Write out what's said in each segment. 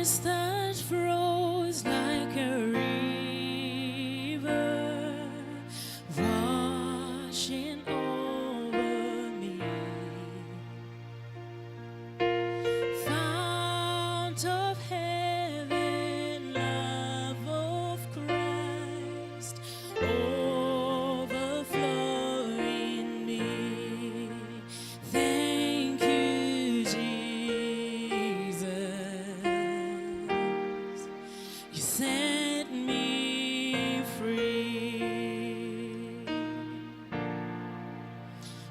that flows like a river, washing over me. Fount of heaven, love of Christ, overflow in me. Thank you, Jesus. You set me free.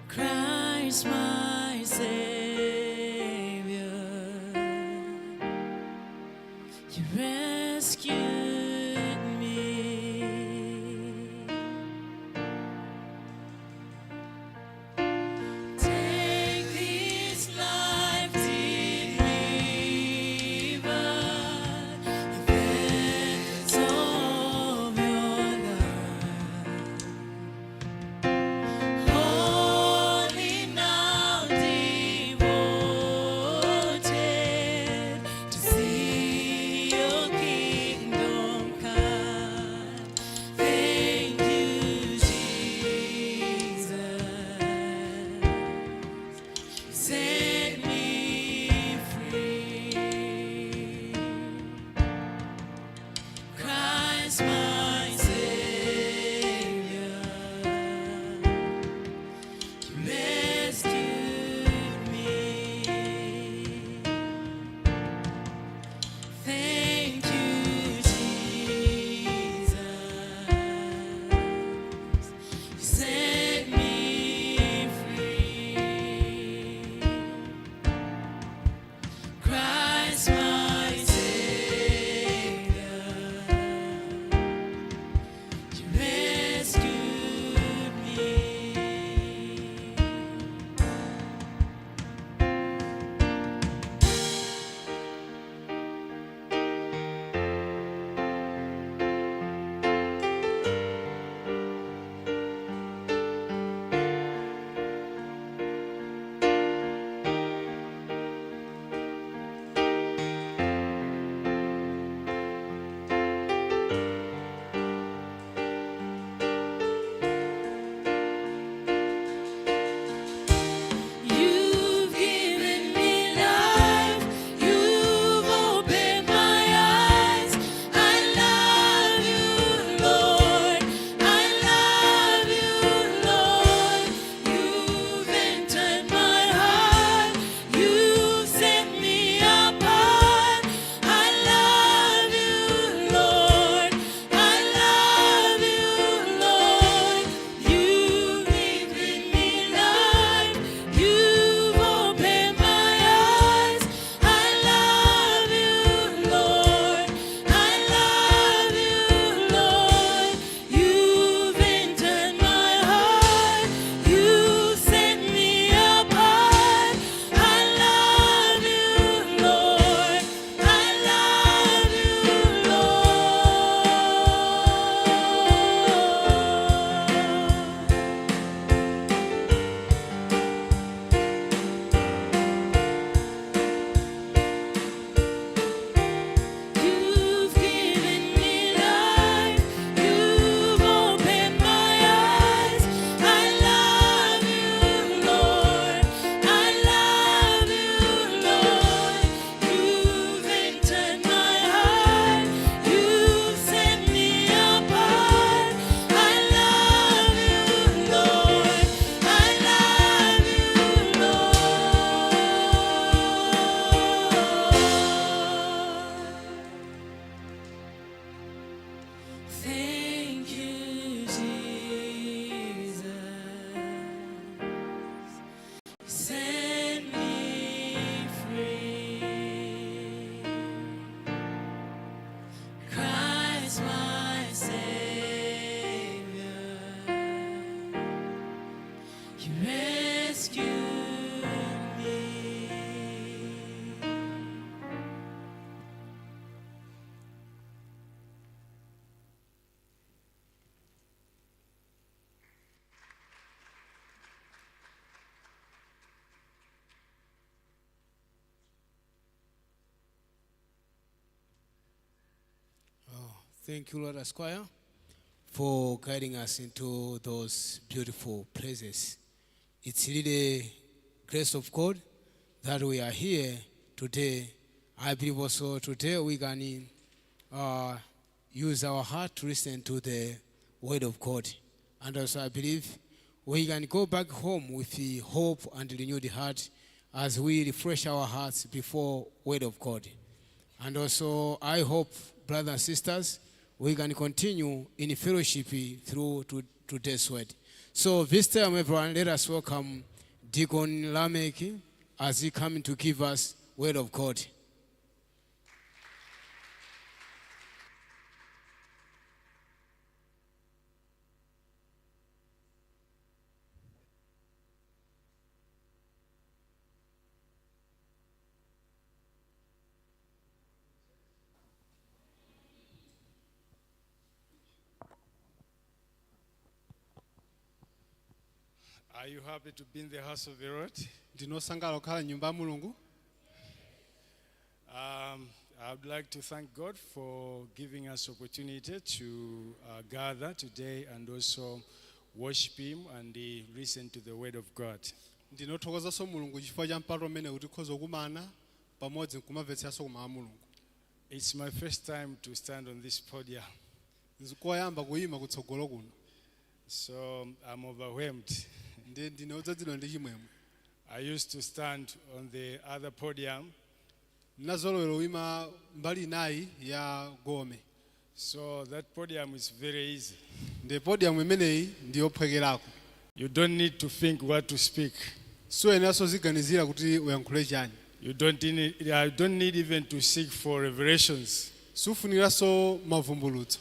Christ, my Savior, you rescued me. Take this life-deep river, the beds of your love, holy now devoted to see your kingdom come. Thank you, Jesus. Set me free. Christ, my Savior, you rescued me. Thank you, Jesus. You set me free. Christ, my Savior, Thank you, Lord Esquire, for guiding us into those beautiful places. It's really grace of God that we are here today. I believe also today we can use our heart to listen to the word of God. And also I believe we can go back home with the hope and renewed heart as we refresh our hearts before word of God. And also I hope, brothers and sisters, we can continue in fellowship through to today's word. So this time, everyone, let us welcome Deacon Lamech as he comes to give us word of God. Are you happy to be in the house of the Lord? Ndinosangala kukhala nyumba ya Mulungu. I would like to thank God for giving us opportunity to gather today and also worship Him and listen to the word of God. Ndinothokozaso Mulungu chifukwa cha mpata umene kuti tikhoza kukumana pamodzi nkumamvetseranso kumawu a Mulungu. It's my first time to stand on this podium, Nzikoyamba kuyima kutsogolo kuno. so I'm overwhelmed. Ndinodzazidwa ndi chimwemwe. I used to stand on the other podium, Ndinazolowera kuyima mbali inayi ya gome. so that podium is very easy. Ndi podium imeneyi ndiyophwekerako. You don't need to think what to speak. Suyeneranso ziganizira kuti uyankhule chani. You don't need even to seek for revelations. Sufuniranso mavumbulutso.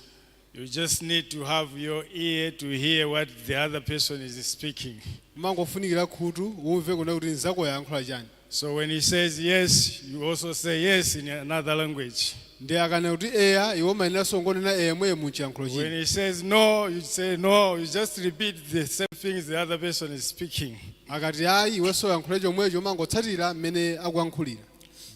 You just need to have your ear to hear what the other person is speaking. Mangofunikira khutu umve kuna kuti nzako yayankhula chani. So when he says yes, you also say yes in another language. Ndi akana kuti eya iwo mayeneranso ngonena emwe mu chiyankhulo When china. he says no, you say no. You just repeat the same things the other person is speaking. Akati ayi iwenso yankhule chomwecho mangotsatira mmene akuyankhulira.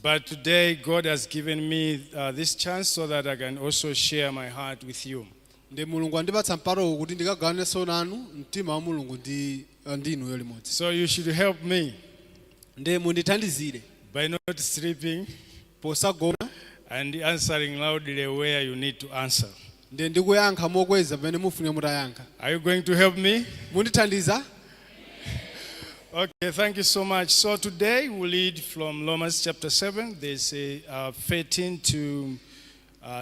But today, God has given me this chance so that I can also share my heart with you. Ndi Mulungu andipatsa mpatowo kuti ndikagawaneso nanu mtima wa Mulungu ndi inuyo limodzi. So you should help me Ndi mundithandizire by not sleeping posagona and answering loudly where you need to answer. ndi ndikuyankha mokweza pamene mufunira mutayankha. Are you going to help me? Mundithandiza? Okay, thank you so much. So today we read from Romans chapter 7. There's 13 to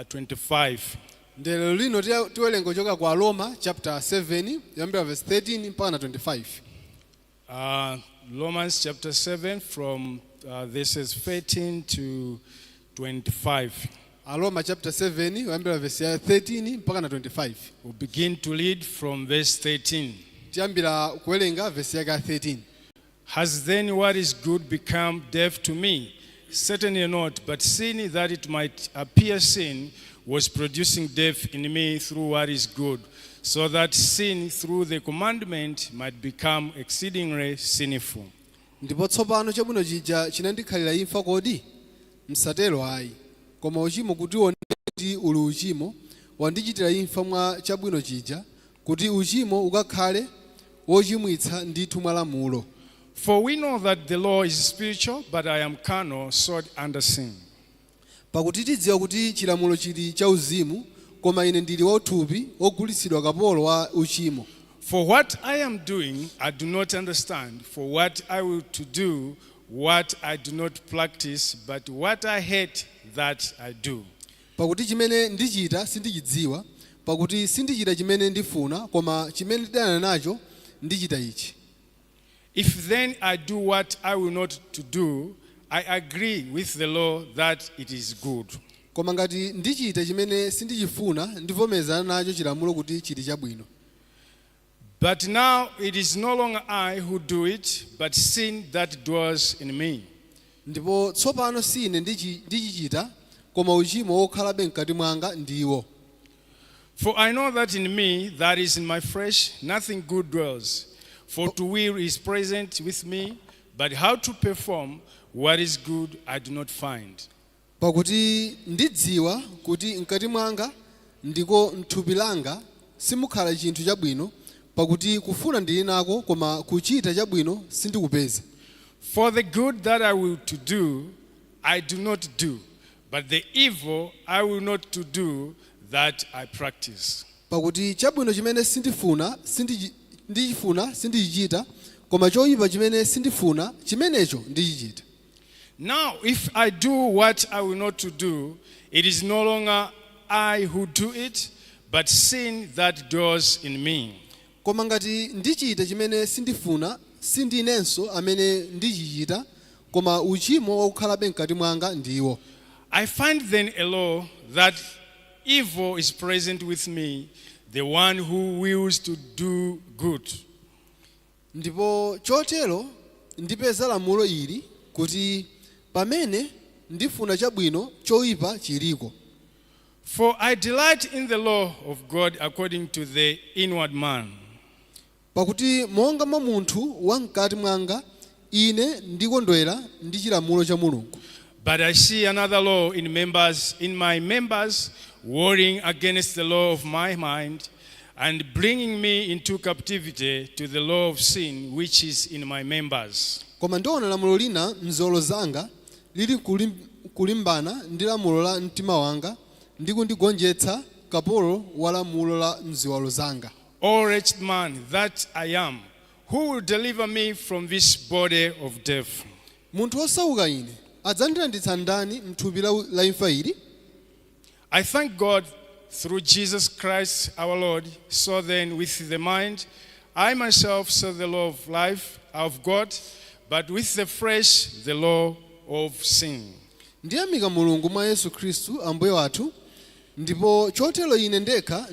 25. Ndi lero lino tiwerenga kuchoka kwa Roma chapter 7 yambira verse 13 mpaka na 25. Romans chapter 7 from verses 13 to 25. Roma chapter 7 yambira verse ya 13 mpaka na 25. We'll begin to read from verse 13. Tiyambira kuwerenga verse ya 13. Has then what is good become death to me? Certainly not, but sin, that it might appear sin, was producing death in me through what is good, so that sin through the commandment might become exceedingly sinful. Ndipo tsopano chabwino chija chinandikhalira imfa kodi? Msatero ayi. Koma uchimo kuti uoneke kuti uli uchimo, wandichitira imfa mwa chabwino chija, kuti uchimo ukakhale wochimwitsa ndithu mwa lamulo. For we know that the law is spiritual, but I am carnal, sold under sin. Pakuti tidziwa kuti chilamulo chili chauzimu, koma ine ndili wauthupi ogulitsidwa kapolo wa uchimo. For what I am doing, I do not understand. For what I will to do, what I do not practice, but what I hate, that I do. Pakuti chimene ndichita sindichidziwa, pakuti sindichita chimene ndifuna, koma chimene ndidana nacho ndichita ichi. If then I do what I will not to do, I agree with the law that it is good. Koma ngati ndichita chimene sindichifuna, ndivomerezana nacho chilamulo kuti chili chabwino. But now it is no longer I who do it, but sin that dwells in me. Ndipo tsopano sine ndichichita, koma uchimo wokhalabe mkati mwanga ndiwo. For I know that in me, that is in my flesh, nothing good dwells. For to will is present with me, but how to perform what is good I do not find. Pakuti ndidziwa kuti mkati mwanga ndiko mthupi langa simukhala chinthu chabwino, pakuti kufuna ndili nako koma kuchita chabwino sindikupeza. For the good that I will to do, I do not do, but the evil I will not to do, that I practice. Pakuti chabwino chimene ndichifuna sindichichita, koma choyipa chimene sindifuna chimenecho ndichichita. Now, if I do what I will not to do, it is no longer I who do it, but sin that dwells in me. Koma ngati ndichita chimene sindifuna, sindinenso amene ndichichita, koma uchimo wakukhalabe mkati mwanga ndiwo. I find then a law that evil is present with me, the one who wills to do good. Ndipo chotero ndipeza lamulo ili kuti pamene ndifuna chabwino choyipa chiliko. For I delight in the law of God according to the inward man. Pakuti monga mwa munthu wamkati mwanga ine ndikondwera ndi chilamulo cha Mulungu. But I see another law in my members, warring against the law of my mind, and bringing me into captivity to the law of sin which is in my members. Koma ndiona lamulo lina m'zolo zanga lili kulimbana ndi lamulo la mtima wanga ndi kundigonjetsa kapolo wa lamulo la m'ziwalo zanga. O wretched man that I am, who will deliver me from this body of death? Munthu osauka ine adzandilanditsa ndani m'thupi la imfa ili? I thank God through Jesus Christ our Lord. So then, with the mind, I myself serve the law of life of God, but with the flesh, the law of sin. Ndiyamika Mulungu mwa Yesu Khristu Ambuye wathu, ndipo chotero ine ndekha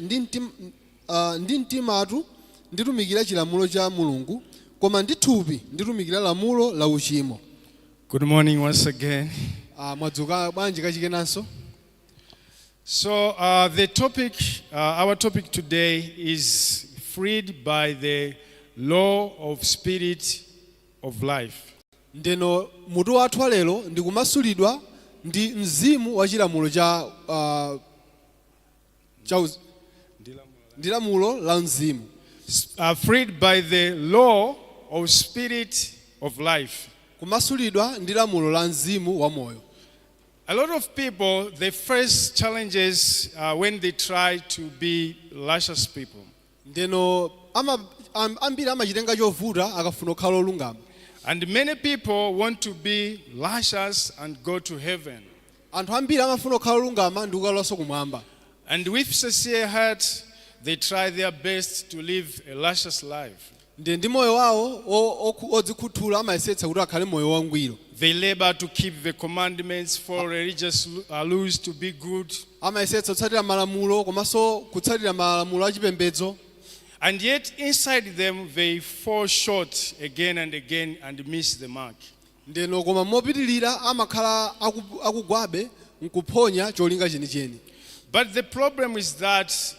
ndi mtimatu nditumikira chilamulo cha Mulungu, koma ndi thupi nditumikira lamulo la uchimo. Good morning once again. Mwadzuka bwanji kachikenanso? So our topic today is freed by the law of spirit of life. Ndeno mutu wathu lero ndikumasulidwa ndi mzimu wa chilamulo ndi lamulo la mzimu. Freed by the law of spirit of life. Kumasulidwa ndi lamulo la mzimu wa moyo. A lot of people, they face challenges when they try to be righteous people. Ndeno ambiri amachitenga chovuta akafuna kukhala olungama. And many people want to be righteous and go to heaven. Anthu ambiri amafuna kukhala olungama ndi kukalowanso kumwamba. And with sincere heart, they try their best to live a righteous life. Ndi moyo wawo odzikhuthula amayesetsa kuti akhale moyo wangwiro. They labor to keep the commandments for religious laws to be good. Amayesetsa kutsatira malamulo komanso kutsatira malamulo achipembedzo. And yet inside them they fall short again and again and miss the mark. Ndeno koma mopitilira amakhala akugwabe nkuphonya cholinga chenicheni. But the problem is that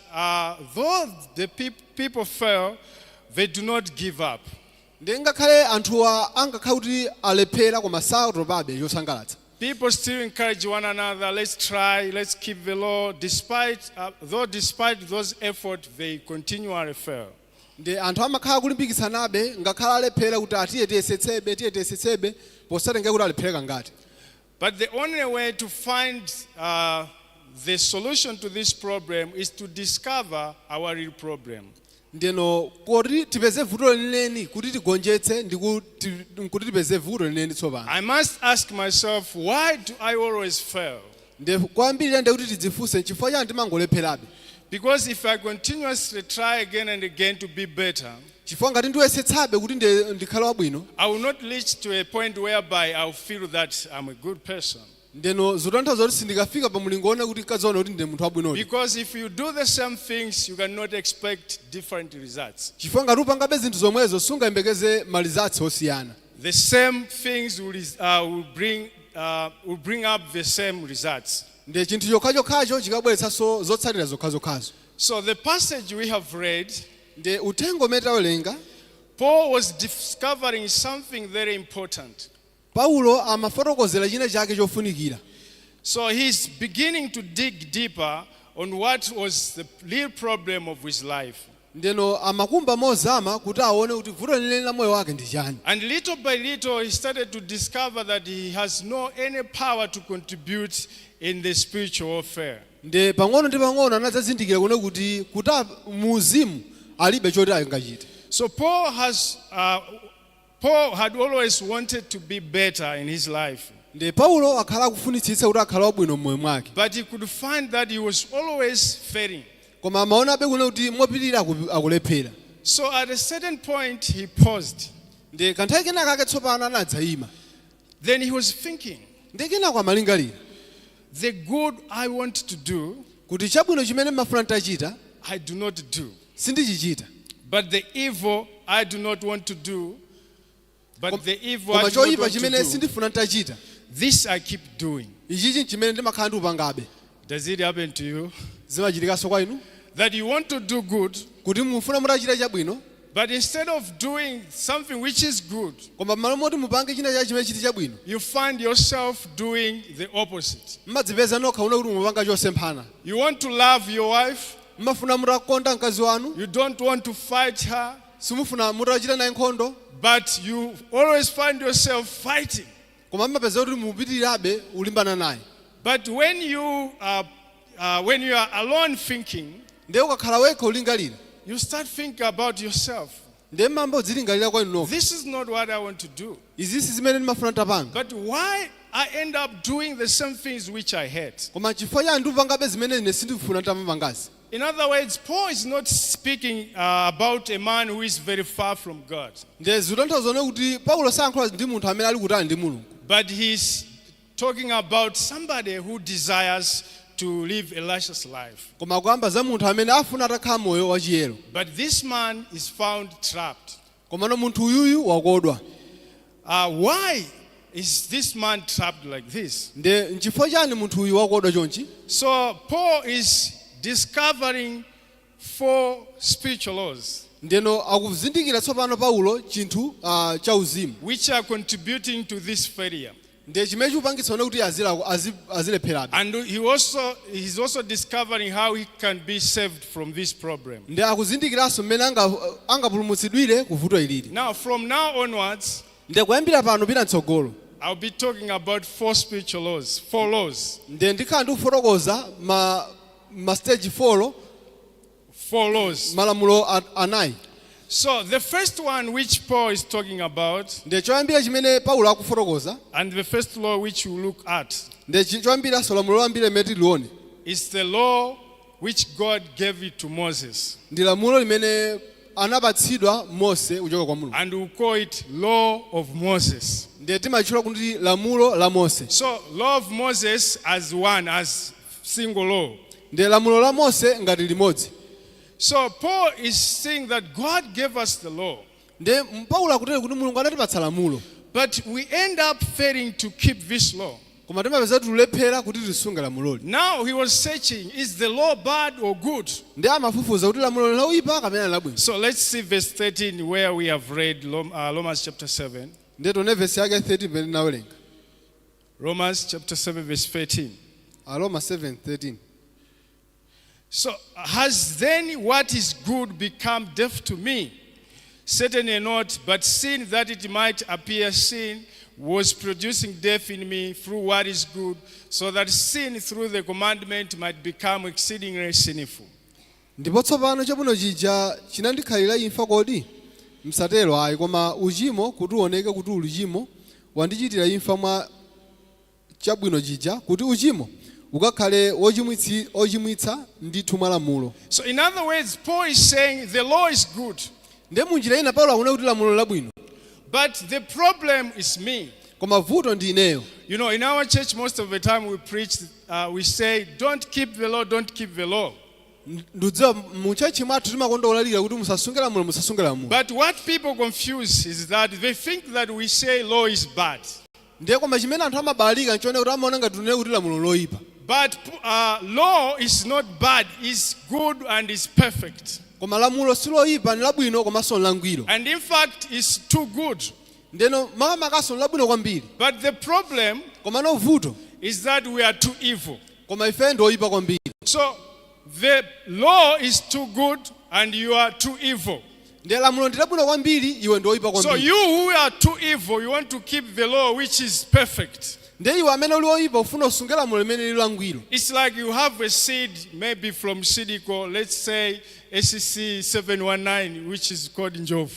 though the people fail, they do not give up. Ngakhale anthuwa angakhala kuti alephera koma sakutopabe chosangalatsa. People still encourage one another, let's try, let's keep the law. Despite those efforts, they continually fail. Ndi anthu amakhala kulimbikitsanabe ngakhala alephera kuti tiyesetsebe posatengera kuti alephera ngati. But the only way to find the solution to this problem is to discover our real problem. Ndeno kuti tipeze vuto lenileni kuti tigonjetse ndi kuti tipeze vuto lenileni tsopano. I must ask myself, why do I always fail? Ndi kwambiri ndi kuti tidzifunse chifukwa chani timangolepherabe. Because if I continuously try again and again to be better, chifukwa ngati ndiyesetsabe kuti ndikhale wabwino, I will not reach to a point whereby I will feel that I'm a good person. Ndeno zotanthauza kuti sindikafika pa mulingo ona kuti kazoona kuti ndi munthu wabwino. Because if you do the same things, you cannot expect different results. Chifukwa ngati upangabe zinthu zomwezo sungayembekeze results osiyana. The same things will bring up the same results. Ndi chinthu chokhachokhacho chikabweretsanso zotsatira zokhazokhazo. So the passage we have read, ndi uthenga umene tawerenga, Paul was discovering something very important. Paulo amafotokozera china chake chofunikira. So he's beginning to dig deeper on what was the real problem of his life. ndeno amakumba mozama kuti aone kuti vuto lileni la moyo wake ndi chani. And little by little, he started to discover that he has no any power to contribute in the spiritual warfare. nde pang'ono ndi pang'ono anadzazindikira kuone kuti muuzimu alibe choti angachite. So Paul had always wanted to be better in his life. nde Paulo akhala akufunitsitsa kuti akhale wabwino m'moyo mwake. But he could find that he was always failing. koma amaona abe kuone kuti mopitirira akulephera. So at a certain point, he paused. nde kanthawi kenaka ake tsopano anadzayima. Then he was thinking, nde kenako amalingalira the good I want to do, kuti chabwino chimene mafuna ntachita I do not do. sindichichita. But the evil I do not want to do, but the evil I koma do not choyipa want to chimene do, sindifuna ntachita this I keep doing. ichichi chimene ndimakhala ndiupangabe. Does it happen to you? zimachitikanso kwa inu That you want to do good, kuti mufuna mutachita chabwino but instead of doing something which is good, koma m'malo moti mupange china chake chimene chiti chabwino you find yourself doing the opposite. mmadzipeza nokha une kuti mupanga chosemphana. You want to love your wife, mmafuna mutakonda mkazi wanu, you don't want to fight her, simufuna mutachita naye nkhondo, but you always find yourself fighting. koma mmapeza kuti mupitirirabe ulimbana naye. But when you are alone thinking, ndiye ukakhala wekha ulingalira you start thinking about yourself. ndiye mmamba udzilingalira kwa inu nokha. This is not what I want to do. izinsi zimene ndimafuna tapanga, But why I end up doing the same things which I hate? koma chifukwa chani ndiupangabe zimene ine sindifuna tamapangazi. In other words, Paul is not speaking about a man who is very far from God, ndiye zitanthauza kuti Paulo sayankhula ndi munthu amene ali kutali ndi Mulungu, but he's talking about somebody who desires to live a righteous life. koma akuyamba za munthu amene afuna atakhala moyo wachiyero. But this man is found trapped. komano munthu uyuyu wakodwa. Why is this man trapped like this? ndiye nchifukwa chani munthu uyu wakodwa chonchi. So Paul is discovering 4 spiritual laws ndeno akuzindikira tsopano Paulo chinthu cha uzimu which are contributing to this failure. ndiye chimene chikupangitsa kuti azilepherabe. And he's also discovering how he can be saved from this problem. ndiye akuzindikiranso mmene angapulumutsidwire ku vuto ilili. Now, from now onwards, ndiye kuyambira pano pita mtsogolo I'll be talking about 4 spiritual laws, 4 laws. ndiye ndikhala ndikufotokoza ma stage 4 malamulo anayi. So the first one which Paul is talking about, ndiye choyambira chimene Paulo akufotokoza, and the first law which we look at, ndiye choyambiranso lamulo loyambira limene tilione is the law which God gave it to Moses. ndi lamulo limene anapatsidwa Mose kuchoka kwa Mulungu. And we call it law of Moses. ndiye timatchula kuti lamulo la Mose. So law of Moses as single law. ndiye lamulo la Mose ngati limodzi. So Paul is saying that God gave us the law, ndiye Paulo akutero kuti Mulungu anatipatsa lamulo, but we end up failing to keep this law. koma timapeza tulephera kuti tisunge lamuloli. Now he was searching, is the law bad or good? ndiye amafufuza kuti lamulo loyipa kapena labwino. So let's see verse 13 where we have read Romans chapter 7. ndiye tione vesi yake 30 pamene tinawerenga. Romans chapter 7 verse 13. Roma 7:13. So has then what is good become death to me? Certainly not, but sin that it might appear sin was producing death in me through what is good, so that sin through the commandment might become exceedingly sinful. ndipo tsopano chabwino chija chinandikhalira imfa kodi? Msatero ayi, koma uchimo kuti uoneke kuti uli uchimo wandichitira imfa mwa chabwino chija kuti uchimo ukakhale ochimwitsa ndithu mwa lamulo. So in other words, Paul is saying the law is good, ndiye munjira ina Paulo akunena kuti lamulo labwino, but the problem is me. koma vuto ndi ineyo. You know, in our church most of the time we preach, we say, don't keep the law, don't keep the law. Ndidziwa muchechi mwathu timakondolalira kuti musasunge lamulo, musasunge lamulo. But what people confuse is that they think that we say law is bad. ndiye koma chimene anthu amabalalika nchone kuti amaona ngati tunene kuti lamulo loyipa. But law is not bad, it's good and it's perfect. koma lamulo si loyipa, ni labwino komanso langwiro. And in fact, it's too good. ndeno makamakaso labwino kwambiri. But the problem koma no vuto is that we are too evil. koma ife ndi oyipa kwambiri. So the law is too good and you are too evil. ndiye lamulo ndi labwino kwambiri iwe ndi oyipa So kwambiri. you who are too evil, you want to keep the law which is perfect. ndiye iwe amene uli oyipa ufuna usunge lamulo limene lili langwiro. It's like you have a seed, maybe from Sidiko, let's say SCC 719, which is called Njovu.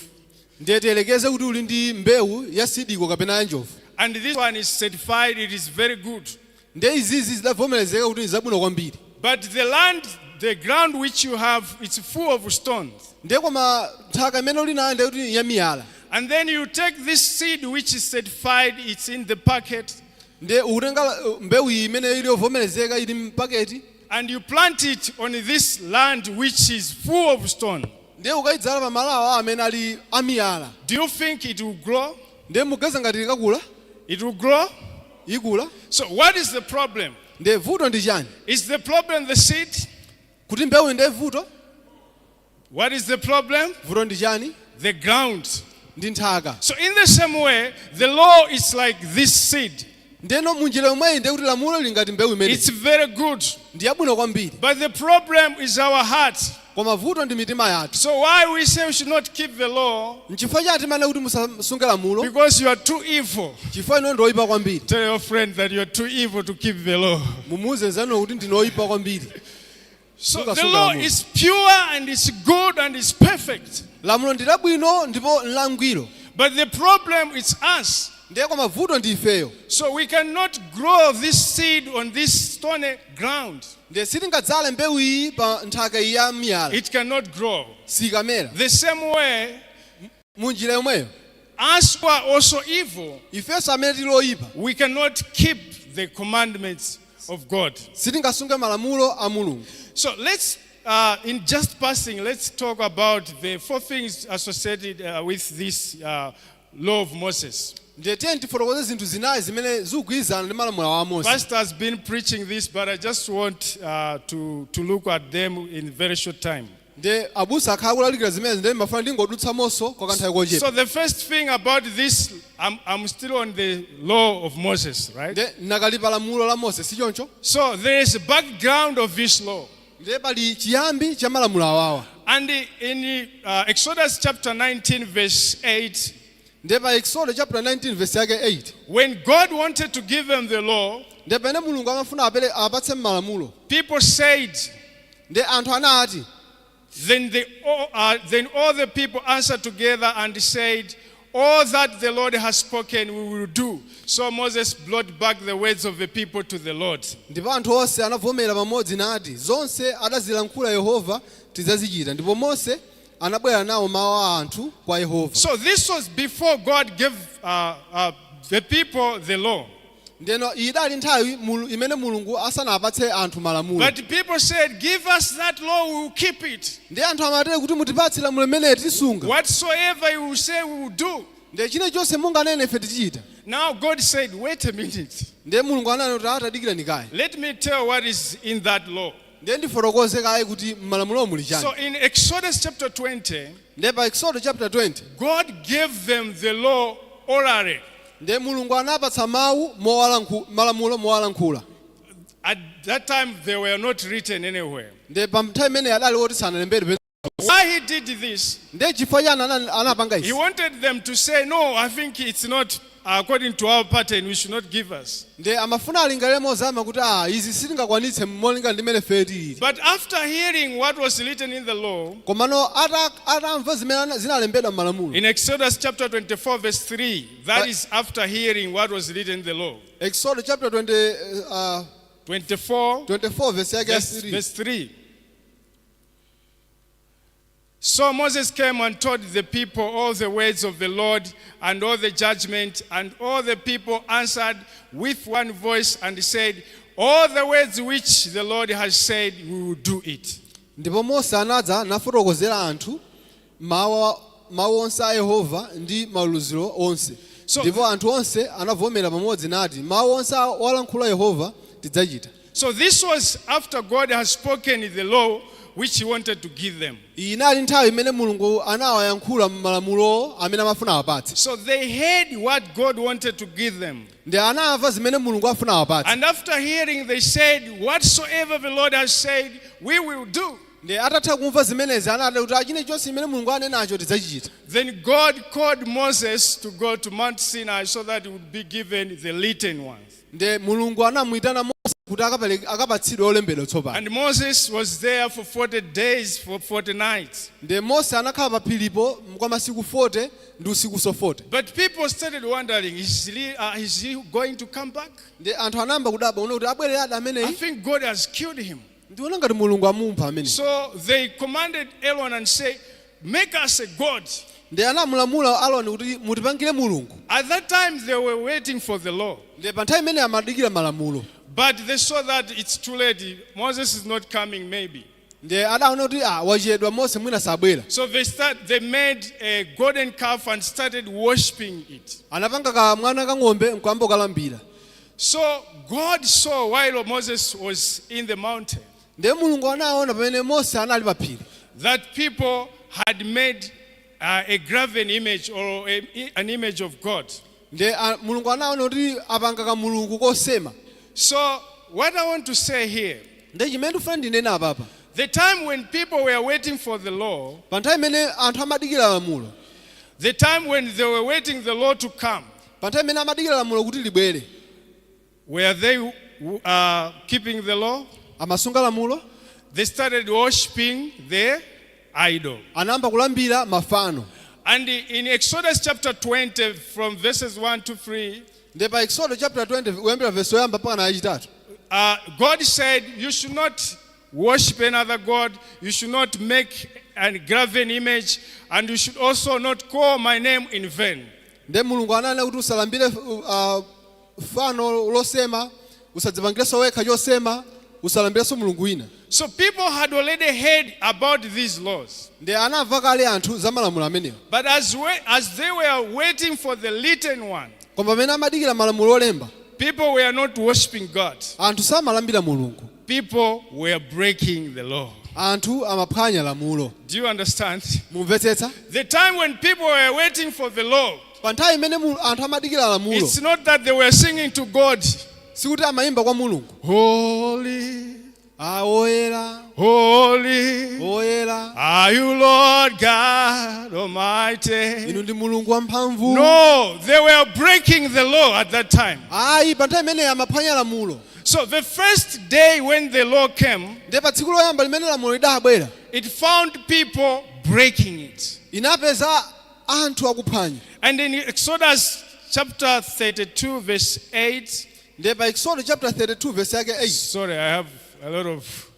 ndiye tiyelekeze kuti uli ndi mbewu ya sidiko kapena ya njovu. And this one is certified, it is very good. ndiye izizi zidavomerezeka kuti ndi zabwino kwambiri. But the land, the ground which you have, it's full of stones. ndiye koma nthaka imene uli nayo ndiye kuti ya miyala. And then you take this seed which is certified, it's in the packet, ndiye utenga mbewu iyi imene ili yovomerezeka ili mpaketi. and you plant it on this land which is full of stone. ndiye ukayidzala pa malo awo amene ali amiyala. Do you think it will grow? ndiye mugeza ngati likakula It will grow? ikula. So what is the problem? ndiye vuto ndi chani? Is the problem the seed? kuti mbewu ndiye vuto? What is the problem? vuto ndi chani? The ground. ndi nthaka. So in the same way, the law is like this seed. ndiyeno munjira yomweyi ndiye kuti lamulo lili ngati mbewu imene It's very good. ndi yabwino kwambiri. But the problem is our heart. koma vuto ndi mitima yathu. So why we say we should not keep the law? nchifukwa chati mane kuti musasunge lamulo? Because you are too evil. chifukwa ino ndi oyipa kwambiri. Tell your friend that you are too evil to keep the law. mumuwuze nzanu kuti ndine oyipa kwambiri. So Sunga the sunga law lamulo. is pure and it's good and it's perfect. lamulo ndi labwino ndipo nlangwiro. But the problem is us. ndiye koma vuto ndi ifeyo. So we cannot grow this seed on this stony ground. ndiye sitingadzale mbewu iyi pa nthaka iyi ya miyala. It cannot grow. sikamera. The same way, munjira yomweyo us who are also evil, ifenso amene tili oyipa we cannot keep the commandments of God. sitingasunge malamulo a mulungu. So let's, in just passing, let's talk about the four things associated with this law of Moses. ndiye tiye tifotokoze zinthu zinayi zimene zikugwirizana ndi malamulo a Mose. Pastor has been preaching this, but I just want to look at them in very short time. ndiye abusa akhala kulalikira zimene ndiye mafuna ndingodutsa moso kwa kanthawi kochepa. So the first thing about this, I'm still on the law of Moses, right? ndiye nakalipa lamulo la Mose si choncho. So there is a background of this law. ndiye pali chiyambi cha malamulo awawa. And in Exodus chapter 19, verse 8, ndiye pa Exodus chapter 19 verse yake 8. when God wanted to give them the law, ndiye pamene mulungu amafuna apatse malamulo. people said, ndiye anthu anati. then all the people answered together and said, all that the Lord has spoken we will do. So Moses brought back the words of the people to the Lord. ndipo anthu onse anavomera pamodzi nati zonse adazilankhula Yehova tidzazichita. ndipo Mose anabwera nawo mawu a anthu kwa Yehova. So this was before God gave the people the law. ndeno idali nthawi imene mulungu asanapatse anthu malamulo. But people said, give us that law, we will keep it. ndiye anthu amatero kuti mutipatse lamulo limene tisunga. Whatsoever you will say, we will do. ndiye chilichonse munganene ife tichita. Now God said, wait a minute. ndiye mulungu anati kuti atadikirani kaye. Let me tell what is in that law. ndiye ndifotokoze kaye kuti m'malamulo muli chani. So in Exodus chapter 20, ndiye pa Exodus chapter 20 God gave them the law orally. ndiye mulungu anapatsa mawu malamulo mowalankhula. At that time, they were not written anywhere. ndiye pa nthawi imene adali oti sanalembedwe. Why he did this? ndiye chifukwa chani anapanga He izi. wanted them to say, no, I think it's not according to our pattern, we should not give us. ndiye amafuna alingalire mozama kuti izi sitingakwanitse molingana ndi mmene ife tilili. But after hearing what was written in the law, komano atamva zimene zinalembedwa m'malamulo. in Exodus chapter 24, verse 3, that is after hearing what was written in the law. Exodus chapter 24, 24 verse yake ya 3. verse 3. So Moses came and told the people all the words of the Lord and all the judgment, and all the people answered with one voice and said, all the words which the Lord has said, we will do it. ndipo Mose anadza nafotokozera anthu mawu onse a Yehova ndi mauluziro onse. ndipo anthu onse anavomera pamodzi nati mawu onse walankhula Yehova tidzachita. So this was after God has spoken the law which he wanted to give them. iyi inali nthawi imene mulungu anawayankhula m'malamulo amene amafuna awapatse. So they heard what God wanted to give them. Ndi anamva zimene mulungu afuna awapatse. And after hearing, they said, whatsoever the Lord has said, we will do. Ndi atatha kumva zimenezi anati kuti chine chonse imene mulungu anenacho tidzachichita. Then God called Moses to go to Mount Sinai so that he would be given the written ones. Ndi mulungu anamuyitana Mose kuti akapatsidwe olembedwa tsopano. And Moses was there for 40 days, for 40 nights. Ndi Mose anakhala pa phiripo kwa masiku 40 ndi usiku 40. But people started wondering, is he going to come back? Ndi anthu anayamba kudabwa kuti abwereradi I ameneyi. think God has killed him. Ndiona ngati mulungu amupha ameneyi. So they commanded Aaron and said, make us a god. Ndi anamulamula Aaroni kuti mutipangire mulungu. At that time they were waiting for the law. Ndi pa nthawi imene amadikira malamulo. But they saw that it's too late. Moses is not coming maybe. Ndi adaona kuti wachedwa Mose mwina sabwera. So they made a golden calf and started worshiping it. Anapanga kamwana kang'ombe nkwamba ukalambira. So God saw while Moses was in the mountain Ndi mulungu anaona pamene Mose anali pa phiri. that people had made a graven image or an image of God. Ndi mulungu anaona kuti apanga ka mulungu kosema. So what I want to say here, Ndi chimene ndifuna ndinena apapa. the time when people were waiting for the law, Pa nthawi imene anthu amadikira lamulo. the time when they were waiting the law to come, Pa nthawi imene amadikira lamulo kuti libwere. were they keeping the law? Amasunga lamulo. They started worshiping their idol. Anayamba kulambira mafano. And in Exodus chapter 20, from verses 1 to 3, Ndi pa Exodus chapter 20 kuyambira verse yoyamba mpaka na yachitatu. God said, you should not worship another God, you should not make a graven image, and you should also not call my name in vain. Ndi mulungu ananena kuti usalambire fano losema, usadzipangirenso wekha chosema, usalambirenso mulungu wina. So people had already heard about these laws. Ndi anamva kale anthu za malamulo amenewa. But as they were waiting for the written one, Koma pamene amadikira malamulo olemba, people were not worshiping God. anthu samalambira mulungu. People were breaking the law. Anthu amaphwanya lamulo. Do you understand? Mumvetsetsa? The time when people were waiting for the law, Pa nthawi imene anthu amadikira lamulo, it's not that they were singing to God, sikuti amayimba kwa mulungu. holy, Oyera, holy oyera. are you, Lord God Almighty. Inu ndi mulungu wamphamvu. No, they were breaking the law at that time. Ayi, pa nthawi imene amaphwanya lamulo. So the first day when the law came, Ndi pa tsiku loyamba limene lamulo lidabwera, it found people breaking it. inapeza anthu akuphwanya. And in Exodus chapter 32 verse 8, Ndi pa Exodus chapter 32 verse yake 8. sorry, I have a lot of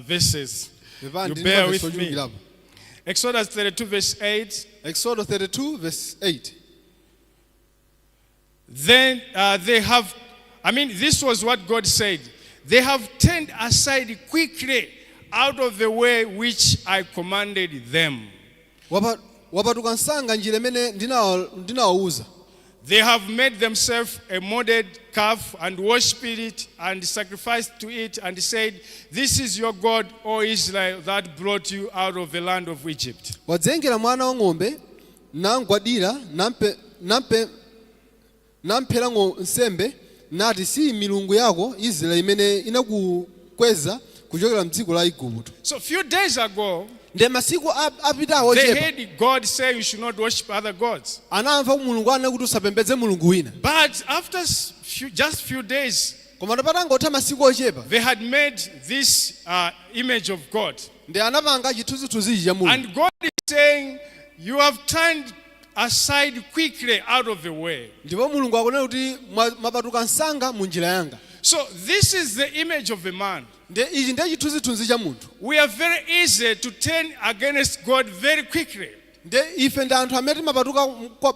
verses. Ndipani, You ndimva bear verse with me. ochulukirapo. Exodus 32 verse 8. Exodus 32 verse 8. Then this was what God said. They have turned aside quickly out of the way which I commanded them. Wapatuka nsanga njira imene ndinawawuza. They have made themselves a molded calf and worshipped it and sacrificed to it and said, this is your God, O Israel, that brought you out of the land of Egypt. Wadzengera mwana wa ng'ombe, namgwadira, namphera nsembe, nati si milungu yako Israeli imene inakukweza kuchokera m'dziko la Igupto. So a few days ago, Ndi masiku apitawo they chepa. heard God say you should not worship other gods. Anamva mulungu anena kuti usapembedze mulungu wina. But after just few days, Koma patangotha masiku ochepa. they had made this image of God. Ndi anapanga chithunzithunzi cha mulungu. And God is saying, you have turned aside quickly out of the way. Ndipo mulungu akunena kuti mwapatuka nsanga mu njira yanga. So this is the image of a man. Ndi ichi ndiye chithunzithunzi cha munthu. We are very easy to turn against God very quickly. Ndi ife ndi anthu amene timapatuka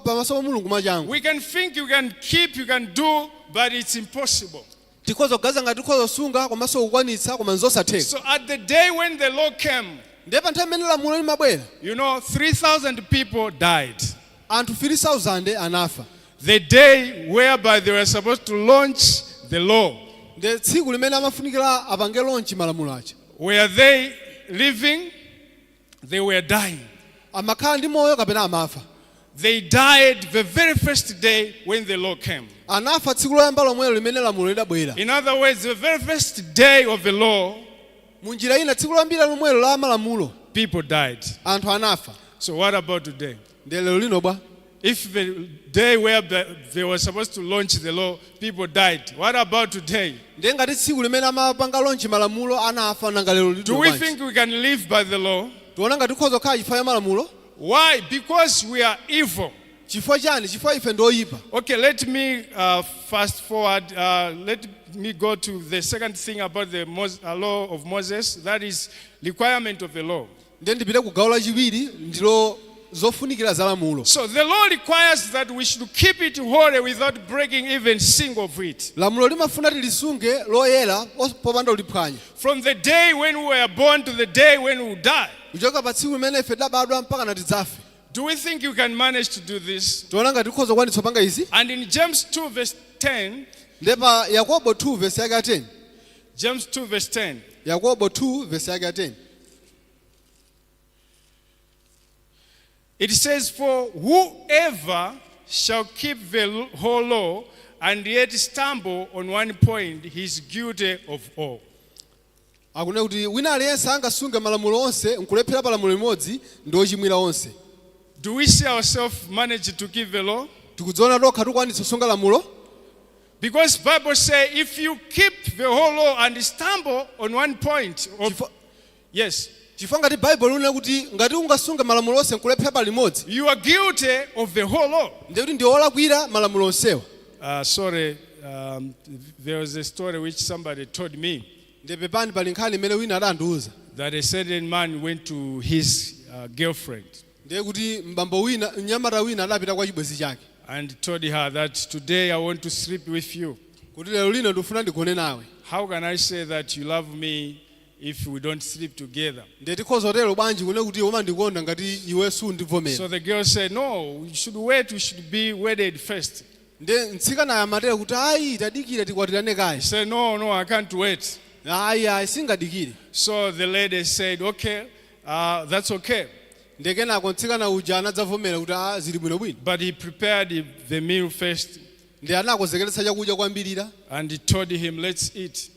pamaso pa mulungu mwachangu. We can think you can keep, you can do, but it's impossible. Tikhoza kugaza ngati tikhoza sunga komanso kukwanitsa koma nzosatheka. So at the day when the law came, Ndiye pa nthawi imene lamulo limabwera, 3,000 people died. anthu 3,000 anafa. The day whereby they were supposed to launch the law. Ndi tsiku limene amafunikira apange lonchi malamulo aja. Were they living, they were dying. amakhala ndi moyo kapena amafa. They died the very first day when the law came. Anafa tsiku loyamba lomwelo limene lamulo lidabwera. In other words, the very first day of the law, Munjira ina tsiku loyambira lomwelo la malamulo people died. anthu anafa. So what about today? Ndi lero lino bwa. If the day where they were supposed to launch the law, people died, what about today? Ndiye ngati tsiku limene amapanga lonchi malamulo anafa nanga lero lino. Do we think we can live by the law? Tiona ngati tikhoza kukhala chifukwa cha malamulo? Why? Because we are evil. Chifukwa chani? Chifukwa ife ndi oyipa. Okay, let me fast forward. Let me go to the second thing about the law of Moses. That is requirement of the law. Ndiye ndipite ku gawo lachiwiri ndilo zofunikira za lamulo. So the law requires that we should keep it holy without breaking even single of it. Lamulo limafuna tilisunge loyera popanda uliphwanya. From the day when we were born to the day when we die. Kuchoka pa tsiku limene ife tidabadwa mpaka na tidzafe. Do we think you can manage to do this? Tiona ngati tikhoza kukwanitsa panga izi. And in James 2 verse 10, Ndiye pa Yakobo 2 verse yake ya 10. James 2 verse 10. Yakobo 2 verse yake ya 10. It says, for whoever shall keep the whole law and yet stumble on one point, he is guilty of all. Akuna kuti wina aliyense angasunge malamulo onse nkulephera pa lamulo limodzi ndi ochimwira onse. Do we see ourselves manage to keep the law? Tikudziona tokha tikwanitsa kusunga lamulo? Because Bible says if you keep the whole law and stumble on one point, yes, Chifukwa ngati Bible linena kuti ngati ungasunge malamulo onse nkulephera pa limodzi, you are guilty of the whole law. ndiye kuti ndi olakwira malamulo onsewa. Sorry, there was a story which somebody told me Ndiye pepani pali nkhani imene wina adandiuza. that a certain man went to his girlfriend Ndiye kuti mbambo wina mnyamata wina adapita kwa chibwenzi chake. and told her that today I want to sleep with you. Kuti lero lino ndifuna ndigone nawe. How can I say that you love me if we don't sleep together? Ndiye tikhoza kutero bwanji kune kuti umandikonda ngati iwe sundivomera. So the girl said, no, you should wait, we should be wedded first. Ndiye mtsikana amatero kuti ayi tadikira tikwatirane He kaye. said, no, I can't wait. Ayi singadikire. So the lady said, okay, that's okay. Ndiye kenako mtsikana uja anadzavomera kuti zili bwinobwino. But he prepared the meal first Ndiye anakonzekeretsa chakudya kwambirira. and he told him, let's eat.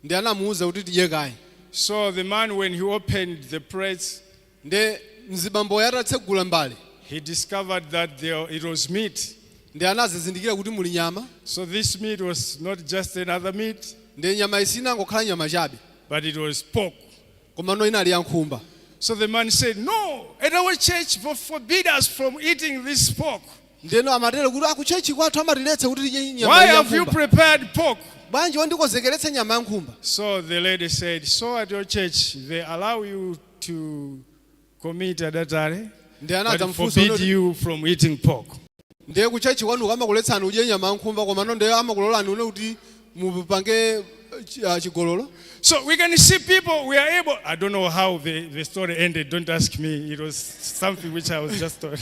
Ndiye anamuwuza kuti tidye kaye. So the man, when he opened the plates, Ndiye mzibambo atatsegula mbale. he discovered that it was meat. Ndiye anazizindikira kuti muli nyama. So this meat was not just another meat, Ndiye nyama isina ngokhala nyama chabe. but it was pork. Koma no inali ya nkhumba. So the man said, no, at our church forbid us from eating this pork. Ndiye no amatero kuti akuchechi kwathu amatiletsa kuti tidye nyama Why ya have you nkhumba. prepared pork? Bwanji wandikonzekeretsa nyama ya nkhumba. So the lady said, so at your church, they allow you to commit adultery, Ndiye but anadzamufunsa forbid kuti you from eating pork. ndiye kuchechi kwanu amakuletsani udye nyama ya nkhumba koma no ndiye amakulolani une kuti mupange chigololo. So we can see people, we are able, I don't know how the story ended, don't ask me, it was something which I was just told.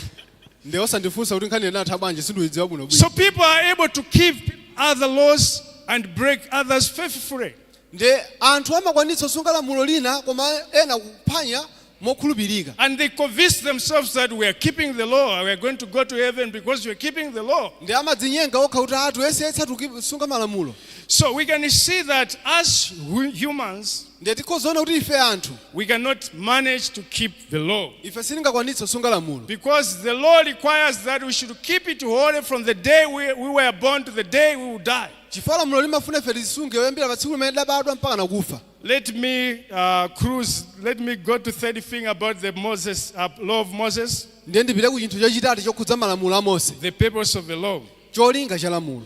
Ndiye osandifunsa kuti nkhani inatha bwanji sindiyidziwa bwino bwino. So people are able to keep other laws and break others faithfully. Ndiye anthu amakwanitsa kusunga lamulo lina koma ena kuphwanya mokhulupirika. And they convince themselves that we are keeping the law, we are going to go to heaven because we are keeping the law. Ndiye amadzinyenga okha kuti athu yesetsa tukisunga malamulo. So we can see that as humans, Ndiye tikhozaona kuti ife anthu we cannot manage to keep the law. ife sitingakwanitsa kusunga lamulo. Because the law requires that we should keep it holy from the day we were born to the day we will die. Chifukwa lamulo limafuna ife tisunge kuyambira pa tsiku limene tidabadwa mpaka nakufa. Let me let me go to third thing about the law of Moses, Ndiye ndipite ku chinthu chachitatu chokhudza malamulo a Mose. the purpose of the law. Cholinga cha lamulo.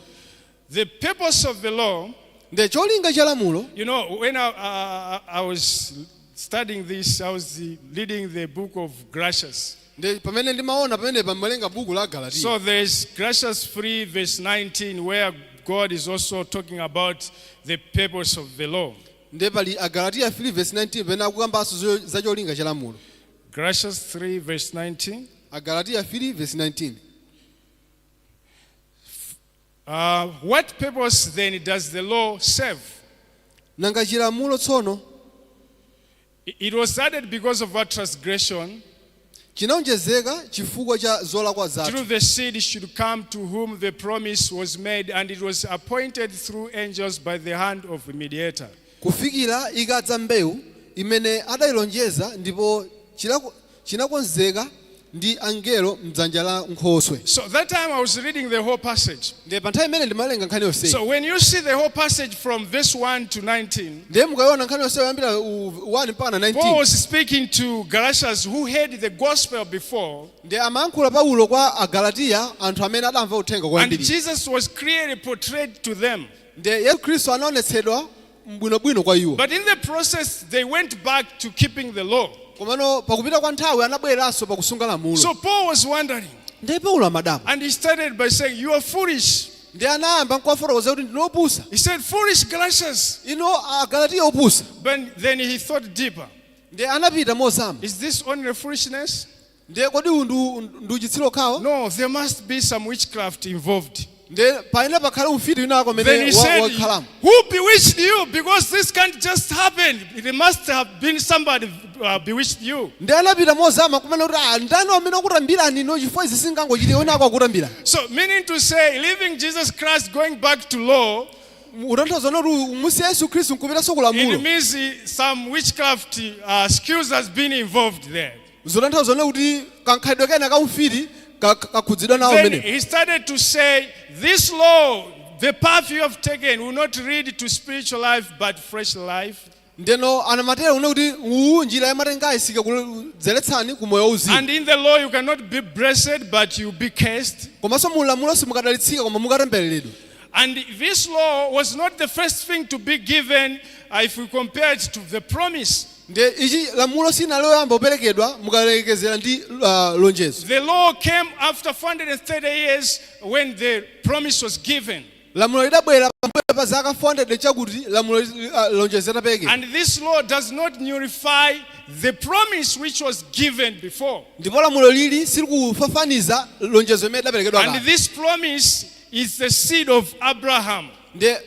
The purpose of the law, Ndiye cholinga cha lamulo. you know, when I was studying this, I was reading the book of Galatians. Ndiye pamene ndimaona pamene pamalenga buku la Galatiya. So there's Galatians 3 verse 19 where God is also talking about the purpose of the law. Ndiye pali Agalatiya 3 verse 19 pamene akukambanso za cholinga cha lamulo. Galatians 3 verse 19. Agalatiya 3 verse 19. What purpose then does the law serve? Nanga chilamulo tsono It was added because of our transgression. chinawonjezeka chifukwa cha zolakwa zathu Through the seed should come to whom the promise was made, and it was appointed through angels by the hand of a mediator. kufikira ikadza mbewu imene adayilonjeza ndipo chinakonzeka ndi angelo mdzanja la Nkhoswe. So that time I was reading the whole passage. Ndiye pa nthawi imene ndimalenga nkhani yonseyi. So when you see the whole passage from verse 1 to 19, ndiye mukayiona nkhani yonseyi kuyambira 1 mpaka na Paul 19. was speaking to Galatians who heard the gospel before, ndiye amayankhula Paulo kwa Agalatiya, anthu amene adamva uthenga and kwambiri. Jesus was clearly portrayed to them. ndiye Yesu Khristu anaonetsedwa bwinobwino kwa iwo. But in the process, they went back to keeping the law. komano pakupita kwa nthawi anabweranso pakusunga lamulo. So Paul was wondering, ndiye Paulo amadabwa. and he started by saying, "You are foolish." ndiye anayamba nkuwafotokoza kuti ndinopusa. He said, "Foolish Galatians." ino Agalatiya opusa. But then he thought deeper. ndiye anapita mozama. Is this only foolishness? ndiye kodi ndi uchitsiru okhawo? No, there must be some witchcraft involved. ndiye paine pakhale ufiti winako Then he amene said, wakhalamo. "Who bewitched you? Because this can't just happen. It must have been somebody bewitched you." ndiye anapita mozama kumene kuti ndani amene akutambirani ino chifukwa izi singangochitike winako akutambira. So meaning to say, leaving Jesus Christ going back to law, utanthauza kuti umusiya Yesu Khristu nkupitanso ku it lamulo. means some witchcraft skills has been involved there. zotanthauza kuti kankhalidwe kena ka ufiti kakhudzidwa nawo Then mene. he started to say, this law, the path you have taken will not lead to spiritual life but fresh life. ndeno anamatera une kuti njira yamatenga isika kudzeretsani ku moyo wauzimu. And in the law you cannot be blessed but you be cursed. komanso mu lamulo simukadalitsika koma mukatembereredwa. And this law was not the first thing to be given if we compare it to the promise. ndiye ichi lamulo sinaloyamba kuperekedwa mukalekezera ndi lonjezo. The law came after 430 years when the promise was given. lamulo lidabwera pa zaka 400 chakuti lamulo lonjezo litaperekedwa. And this law does not nullify the promise which was given before. ndipo lamulo lili silikufafaniza lonjezo limene lidaperekedwa And kale. this promise is the seed of Abraham, ndiye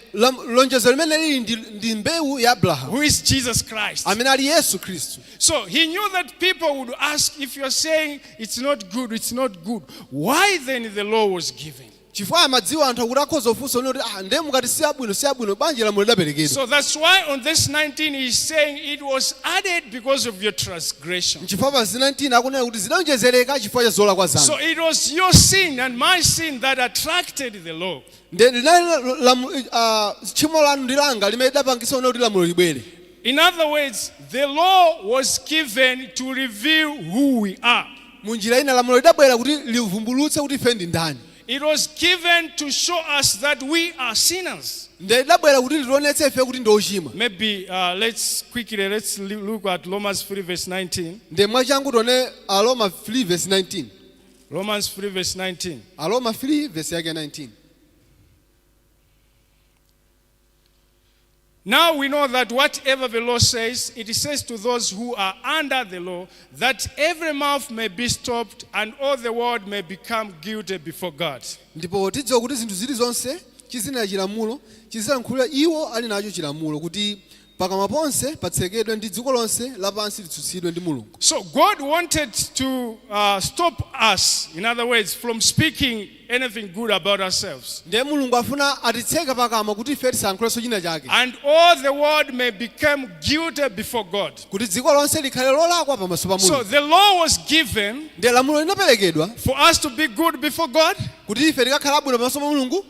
lonjezo limene lili ndi mbewu ya Abrahamu who is Jesus Christ. amene ali Yesu Khristu. So he knew that people would ask, if you're saying it's not good, why then the law was given? chifukwa amadziwa anthu akuti akhoza kufunsa kuti ndiye mukati siyabwino bwanji lamulo lidaperekedwa. So that's why on this 19 he's saying it was added because of your transgression. chifukwa pa 19 akunena kuti zidawonjezereka chifukwa cha zolakwa zanu. So it was your sin and my sin that attracted the law. ndiye linali tchimo lanu ndi langa limene lidapangitsa kuti lamulo libwere. In other words, the law was given to reveal who we are. munjira ina lamulo lidabwera kuti livumbulutse kuti ife ndi ndani. It was given to show us that we are sinners. ndiye lidabwera kuti litionetse ife kuti ndi ochimwa. Maybe let's look at Romans 3 verse 19. ndiye mwachangu tione Aroma 3 verse 19. Romans 3 verse 19. Aroma 3 verse yake 19. Now we know that whatever the law says, it says to those who are under the law, that every mouth may be stopped and all the world may become guilty before God. ndipo tidziwa kuti zinthu zilizonse chizinena chilamulo chizilankhulira iwo ali nacho chilamulo kuti pakamwa ponse patsekedwe ndi dziko lonse lapansi litsutsidwe ndi Mulungu. So God wanted to stop us, in other words, from speaking anything good about ourselves. ndiye Mulungu afuna atitseke pakamwa kuti ife tisankhulenso china chake. And all the world may become guilty before God. kuti dziko lonse likhale lolakwa pamaso pa So Mulungu. the law was given ndiye lamulo linaperekedwa for us to be good before God, kuti ife tikakhala bwino pamaso pa Mulungu.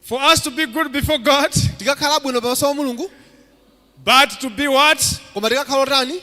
for us to be good before God, tikakhala bwino pamaso pa Mulungu. but to be what? koma tikakhala otani?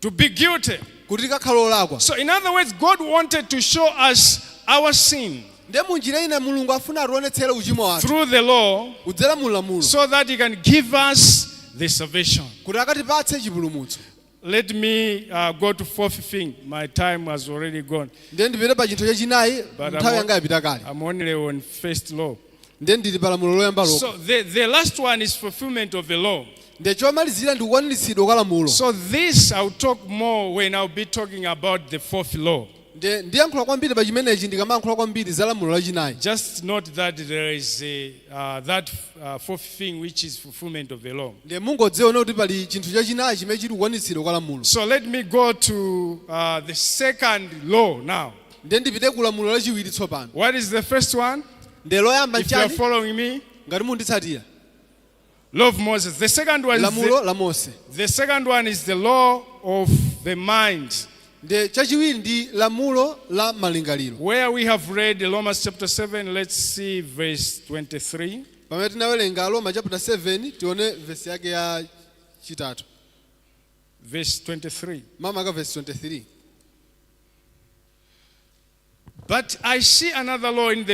To be guilty. kuti tikakhala olakwa. So in other words, God wanted to show us our sin ndiye munjira ina Mulungu afuna ationetsere uchimo wathu through the law kudzera mu lamulo so that He can give us the salvation. kuti akatipatse chipulumutso. Let me go to fourth thing. My time has already gone. ndiye ndipite pa chinthu chachinayi But nthawi yanga yapita kale. I'm only on first law. ndiye ndili pa lamulo loyamba So loko. the last one is fulfillment of the law. ndiye chomalizira ndi kukwaniritsidwa kwa lamulo. So this I'll talk more when I'll be talking about the fourth law. ndiyankhula kwambiri pa chimenechi ndikamayankhula kwambiri za lamulo lachinayi. Just note that there is that fourth thing which is fulfillment of the law. Ndiye mungodziwa kuti pali chinthu chachinayi chimene chili kukwaniritsidwa kwa lamulo. So let me go to the second law now. Ndiye ndipite ku lamulo lachiwiri tsopano. What is the first one? Ndiye loyamba If you are nchani? following me, Ngati munditsatira. law of Moses. The second one is Lamulo la Mose. the second one is the law of the mind, Ndiye chachiwiri ndi lamulo la malingaliro. where we have read Romans chapter 7. Let's see verse 23. Pamene tinawerenga Roma chapter 7 tione verse yake ya chitatu. Verse 23. Mama ka verse 23. But I see another law in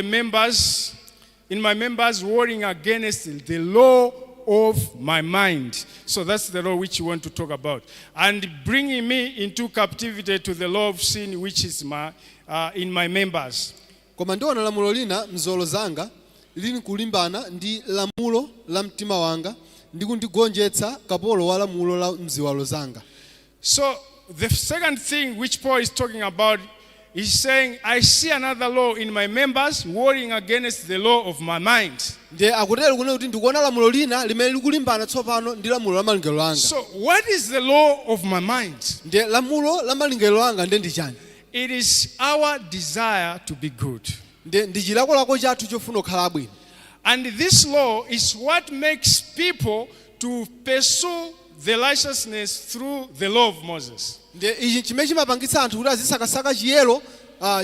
my members, warring against the law of my mind. So that's the law which you want to talk about. And bringing me into captivity to the law of sin, which is in my members. Koma ndiona lamulo lina mzolo zanga lili kulimbana ndi lamulo la mtima wanga ndi kundigonjetsa kapolo wa lamulo la mziwalo zanga. So the second thing which Paul is talking about is saying, I see another law in my members warring against the law of my mind. Ndiye akutero kunena kuti ndikuona lamulo lina limene likulimbana tsopano ndi lamulo la malingaliro anga. So what is the law of my mind? Ndiye lamulo la malingaliro anga ndi chani? It is our desire to be good. Ndiye ndi chilakolako chathu chofuna kukhala abwino. And this law is what makes people to pursue the righteousness through the law of Moses. Ndiye ichi chimene chimapangitsa anthu kuti azisakasaka chiyero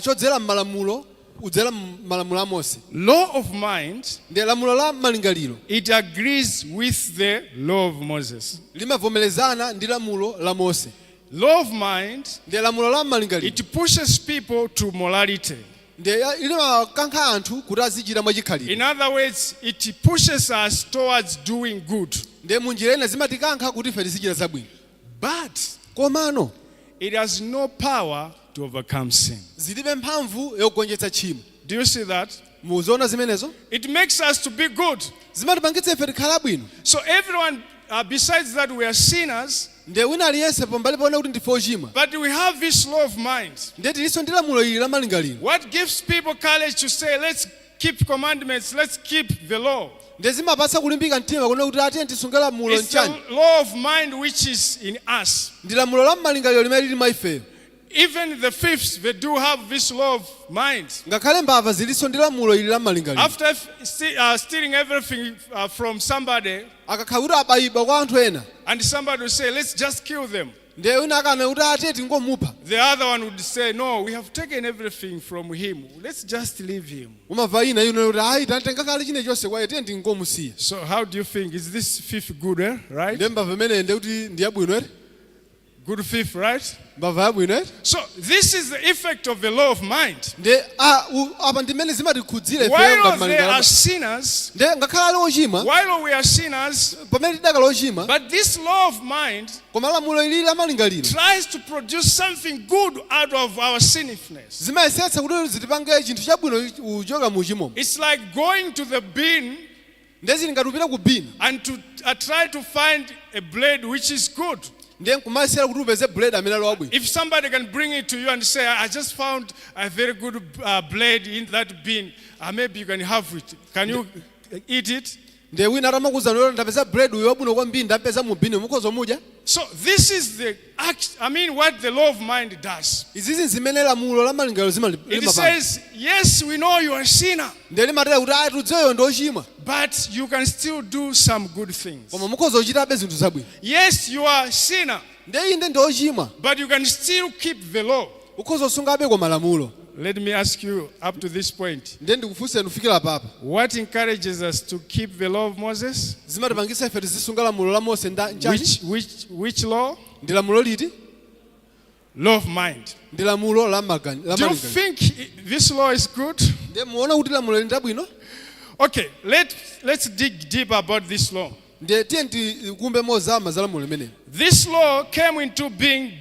chodzera m'malamulo kudzera m'malamulo a Mose. Law of mind, Ndiye lamulo la malingaliro it agrees with the law of Moses. limavomerezana ndi lamulo la Mose. Law of mind, Ndiye lamulo la malingaliro it pushes people to morality. ndiye limakankha anthu kuti azichita mwachikhalidwe. In other words, it pushes us towards doing good. Ndiye munjira ina zimatikankha kuti ife tizichita zabwino. But Komano it has no power to overcome sin. zilibe mphamvu yogonjetsa tchimo. Do you see that? Muziona zimenezo? It makes us to be good. Zimatipangitsa ife tikhala abwino. So everyone, besides that, we are sinners, Ndiye wina aliyense pambali paona kuti ndife ochimwa. but we have this law of mind. Ndiye tilinso ndi lamulo ili la malingaliro. What gives people courage to say, let's keep commandments, let's keep the law? Ndiye zimapatsa kulimbika mtima kuona kuti atiye tisunge lamulo It's nchani. the law of mind which is in us. Ndi lamulo la malingaliro limene lili mwa ifeyo. Even the fifths, they do have this law of mind. Ngakhale mbava zilinso ndi lamulo ili la malingaliro. After stealing everything from somebody, Akakhala kuti abayiba kwa anthu ena. and somebody will say, let's just kill them. Ndiye wina akana kuti atiye tingomupha. The other one would say, no, we have taken everything from him. Let's just leave him. Umava ina yuna kuti ayi tatenga kale chine chonse kwa atiye tingomusiya. So how do you think? Is this fifth good, right? Ndiye mbava imene ndi kuti ndi yabwino ere? Good fifth, right? Mbava yabwino ere? So this is the effect of the law of mind. Ndiye apa ndimene zimatikhudzira ifeyo While ngati they are malingaliro. sinners, Ndiye ngakhale ali ochimwa, while we are sinners, pamene tidakhala ochimwa, but this law of mind koma lamulo ili la malingaliro tries to produce something good out of our sinfulness. zimayesetsa kuti zitipange chinthu chabwino kuchoka mu uchimomo. It's like going to the bin Ndiye zili ngati upita ku bini. and to try to find a blade which is good. Ndiye nkumayesera kuti upeze blade amene ali wabwino. If somebody can bring it to you and say, I just found a very good blade in that bin, maybe you can have it. Can you eat it? Ndiye wina atamakuwuzani kuti ndapeza blade uyo wabwino kwambiri ndapeza mu bini mukhoza mudya. So this is the act, what the law of mind does. Izizi zimene lamulo la malingaliro It limapanga. says, yes, we know you are a sinner, Ndiye limatera kuti ayi tudziweyo ndi ochimwa. but you can still do some good things. Koma mukhoza kuchitabe zinthu zabwino. Yes, you are a sinner, Ndiye inde ndi ochimwa. but you can still keep the law. Ukhoza kusungabe kwa malamulo. Let me ask you up to this point. Ndiye ndikufunse nufikira papa. What encourages us to keep the law of Moses? Zimatipangisa ife tizisunga lamulo la Mose njani? Which law? Ndi lamulo liti? Law of mind. Ndi lamulo la Do you malingaliro. think this law is good? Ndiye muona kuti lamulo lili ndabwino? Okay, let's dig deep about this law. Ndiye tiye tikumbe mozama za lamulo limeneli. This law came into being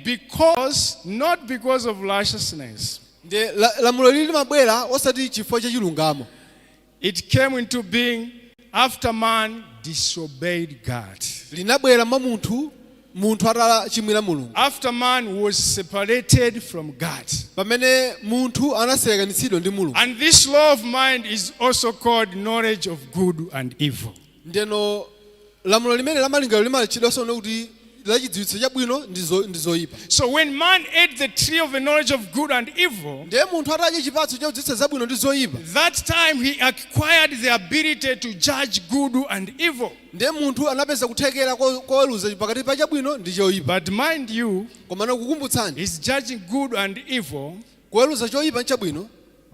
not because of righteousness. Ndiye lamulo lili limabwera osati chifukwa cha chilungamo. It came into being after man disobeyed God. Linabwera mwa munthu munthu atachimwira mulungu, after man was separated from God. pamene munthu anasekanitsidwa ndi mulungu. And this law of mind is also called knowledge of good and evil. Ndeno lamulo limene lamalingaliro limachedwanso kuti lachidziwitso chabwino ndi zoyipa. So when man ate the tree of the knowledge of good and evil, ndiye munthu atadya chipatso chakudziwitsa zabwino ndi zoyipa, that time he acquired the ability to judge good and evil. ndiye munthu anapeza kuthekera koweruza pakati pa chabwino ndi choyipa. But mind you, Komano kukumbutsani, he's judging good and evil, kuweruza choyipa ndi chabwino,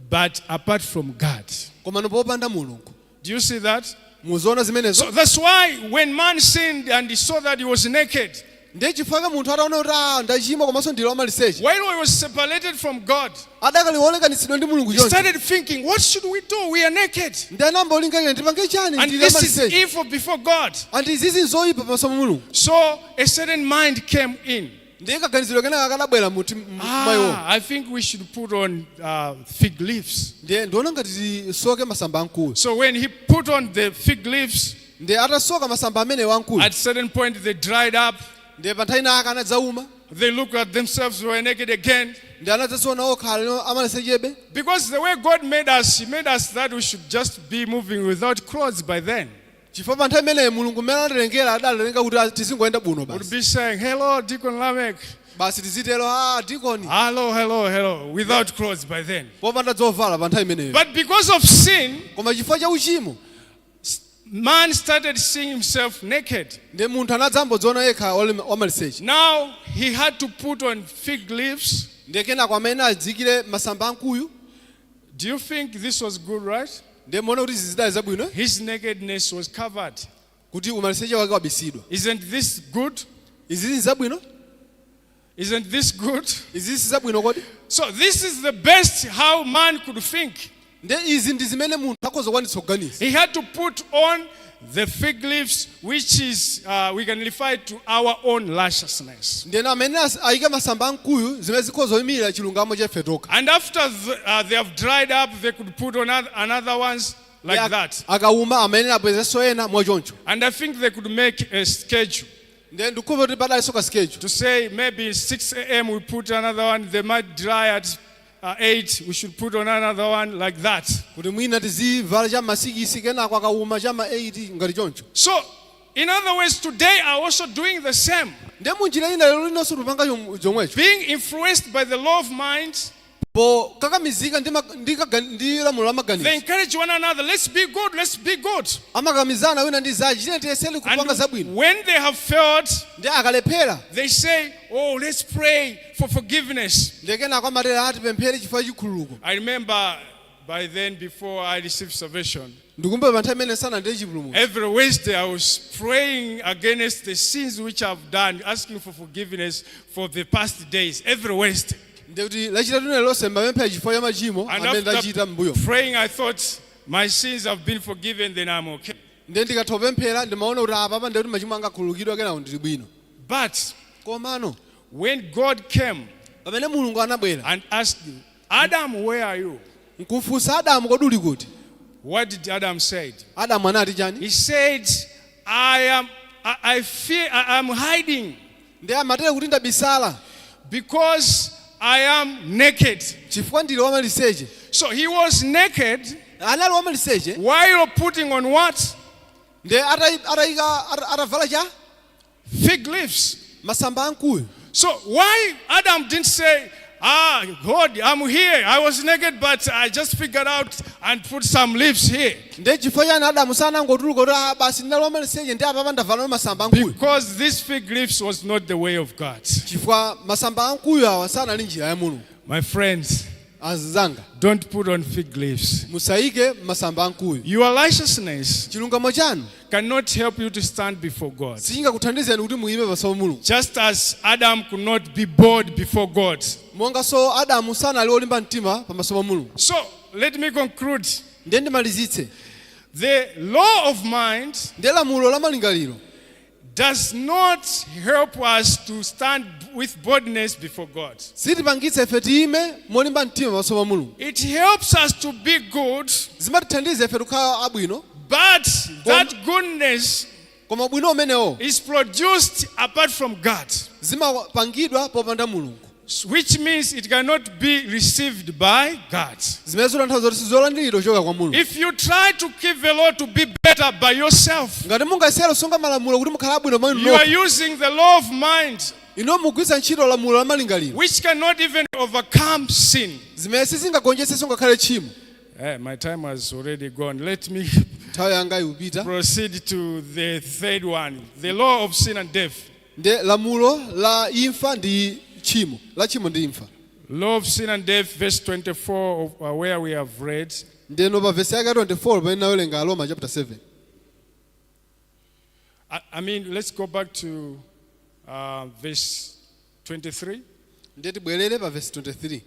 but apart from God. komano popanda mulungu. Do you see that? Muzoona zimenezo? So that's why when man sinned and he saw that he was naked, ndiye chifukwa munthu ataona kuti ndachimwa komanso ndilo amaliseche, while he was separated from God, adakaliwolekanitsidwa ndi mulungu he choncho, started thinking, what should we do? We are naked. ndiye anayamba kulingalira ndipange chani And ndilo this is amaliseche, evil before God. andi izizi nzoyipa pamaso pa mulungu. So a certain mind came in. Ndiye kaganizidwe kenaka kadabwera mayiwo. I think we should put on fig leaves. Ndiye ndiona ngati tisoke masamba amkuyu. So when he put on the fig leaves, Ndiye atasoka masamba amenewo amkuyu, at certain point they dried up. ndiye pa nthawi inaka anadzauma, They looked at themselves, were naked again. ndiye anadzaona okhala amalisechebe. Because the way God made us, He made us that we should just be moving without clothes by then. Chifukwa pa nthawi imeneyo mulungu mmene analengera adalenga kuti tizingoyenda buno Would basi. be saying, hello, Deacon Lamech. Basi tizitero dikoni Hello, hello, hello. Without clothes by then. popanda zovala pa nthawi imeneyo. But because of sin, Koma chifukwa cha uchimo, man started seeing himself naked. ndiye munthu anadzambodziona yekha wamaliseche. Now he had to put on fig leaves. Ndiye kenako amene adzikire masamba amkuyu, Do you think this was good, right? ndiye muona kuti izi zidali zabwino His nakedness was covered. kuti umaliseche wake wabisidwa. Isn't this good? Izi zili zabwino? Isn't this good? Izi si zabwino kodi? So this is the best how man could think. Ndiye izi ndi zimene munthu akhoza kukwanitsa kuganiza. He had to put on the fig leaves, which is, we can refer it to our own lasciviousness. Ndiye amene ayika masamba amkuyu zimene zikhoza kuyimirira chilungamo cha ife tokha. And after they have dried up, they could put on another ones like that. Akauma amene abwezeso ena mwachoncho. And I think they could make a schedule Ndiye ndikhuva kuti padalinso ka schedule. to say maybe 6 a.m. we put another one. They might dry at 8. We should put on another one like that. Kuti mwina tizivala cha masikisi kenako akauma cha ma 8 ngati choncho. So, in other words, today are also doing the same. Ndiye munjira ina lero linonso tupanga chomwecho. Being influenced by the law of mind, Po kakamizika ndi lamulo la they maganizo. encourage one another. Let's be good. Let's be good. Amakamizana wina ndi zaji chine tiyeseli kupanga And zabwino. when they have failed, Ndiye akalephera. they say, "Oh, let's pray for forgiveness." Ndiye kenako amatera ati pemphere chifukwa chikhululuko. I remember by then, before I received salvation, Ndikumbuka pa nthawi imene sana ndiye chipulumutso. every Wednesday I was praying against the sins which I've done, asking for forgiveness for the past days. Every Wednesday. Ndiye kuti lachitatu lonse mbapemphera chifukwa cha machimo And amene ndachita after m'mbuyo. praying, I thought my sins have been forgiven, then I'm okay. Ndiye ndikatha kupemphera ndimaona kuti apa ndiye kuti machimo anga akhululukidwa kenako ndili bwino. But Komano when God came pamene mulungu anabwera and asked him, Adam, where are you? nkufunsa Adamu kodi uli kuti? What did Adam say? Adamu anati chani? He said, I fear, I'm hiding Ndiye amatere kuti ndabisala because I am naked. chifukwa ndili wamaliseche. So he was naked Anali wamaliseche while putting on what? ndiye atavala cha Fig leaves. masamba amkuyu. So why Adam didn't say, God, I'm here. I was naked, but I just figured out and put some leaves here. Ndiye chifukwa chani Adamu sanangotuluka kuti basi ndali wamaliseche ndiye apa ndavala masamba amkuyu. Because these fig leaves was not the way of God. Chifukwa masamba amkuyu awa sanali njira ya mulungu. My friends, Azizanga don't put on fig leaves. musayike masamba amkuyu. Your righteousness Chilungamo chanu cannot help you to stand before God. sichingakuthandizeni kuti muyime pamaso pa mulungu. Just as Adam could not be bold before God. Monga so Adamu sanali olimba mtima pamaso pa mulungu. So, let me conclude. Ndiye ndimalizitse. The law of mind Ndiye lamulo la malingaliro does not help us to stand with boldness before God. sitipangitsa ife tiyime molimba mtima pamaso pa mulungu. It helps us to be good, Zimatithandiza ife tukhala abwino. but that goodness koma ubwino umenewo is produced apart from God, zimapangidwa popanda mulungu, which means it cannot be received by God. zimene zotanthauza kuti sizolandiridwa kuchoka kwa mulungu. If you try to keep the law to be better by yourself, Ngati mungasiyera kusunga malamulo kuti mukhala abwino mwa inu you are nokha, using the law of mind, ino mugwiritsa ntchito lamulo la malingaliro, which cannot even overcome sin. zimene sizingagonjetsenso ngakhale tchimo. My time has already gone. Let me Nthawi yanga ikupita. proceed to the third one, the law of sin and death. Nde lamulo la imfa ndi tchimo, la tchimo ndi imfa. Law of sin and death, verse 24, of, where we have read. Ndeno pa verse yake 24 pamene nawerenga Roma chapter 7. I mean, let's go back to verse 23. Ndiye tibwerere pa verse 23.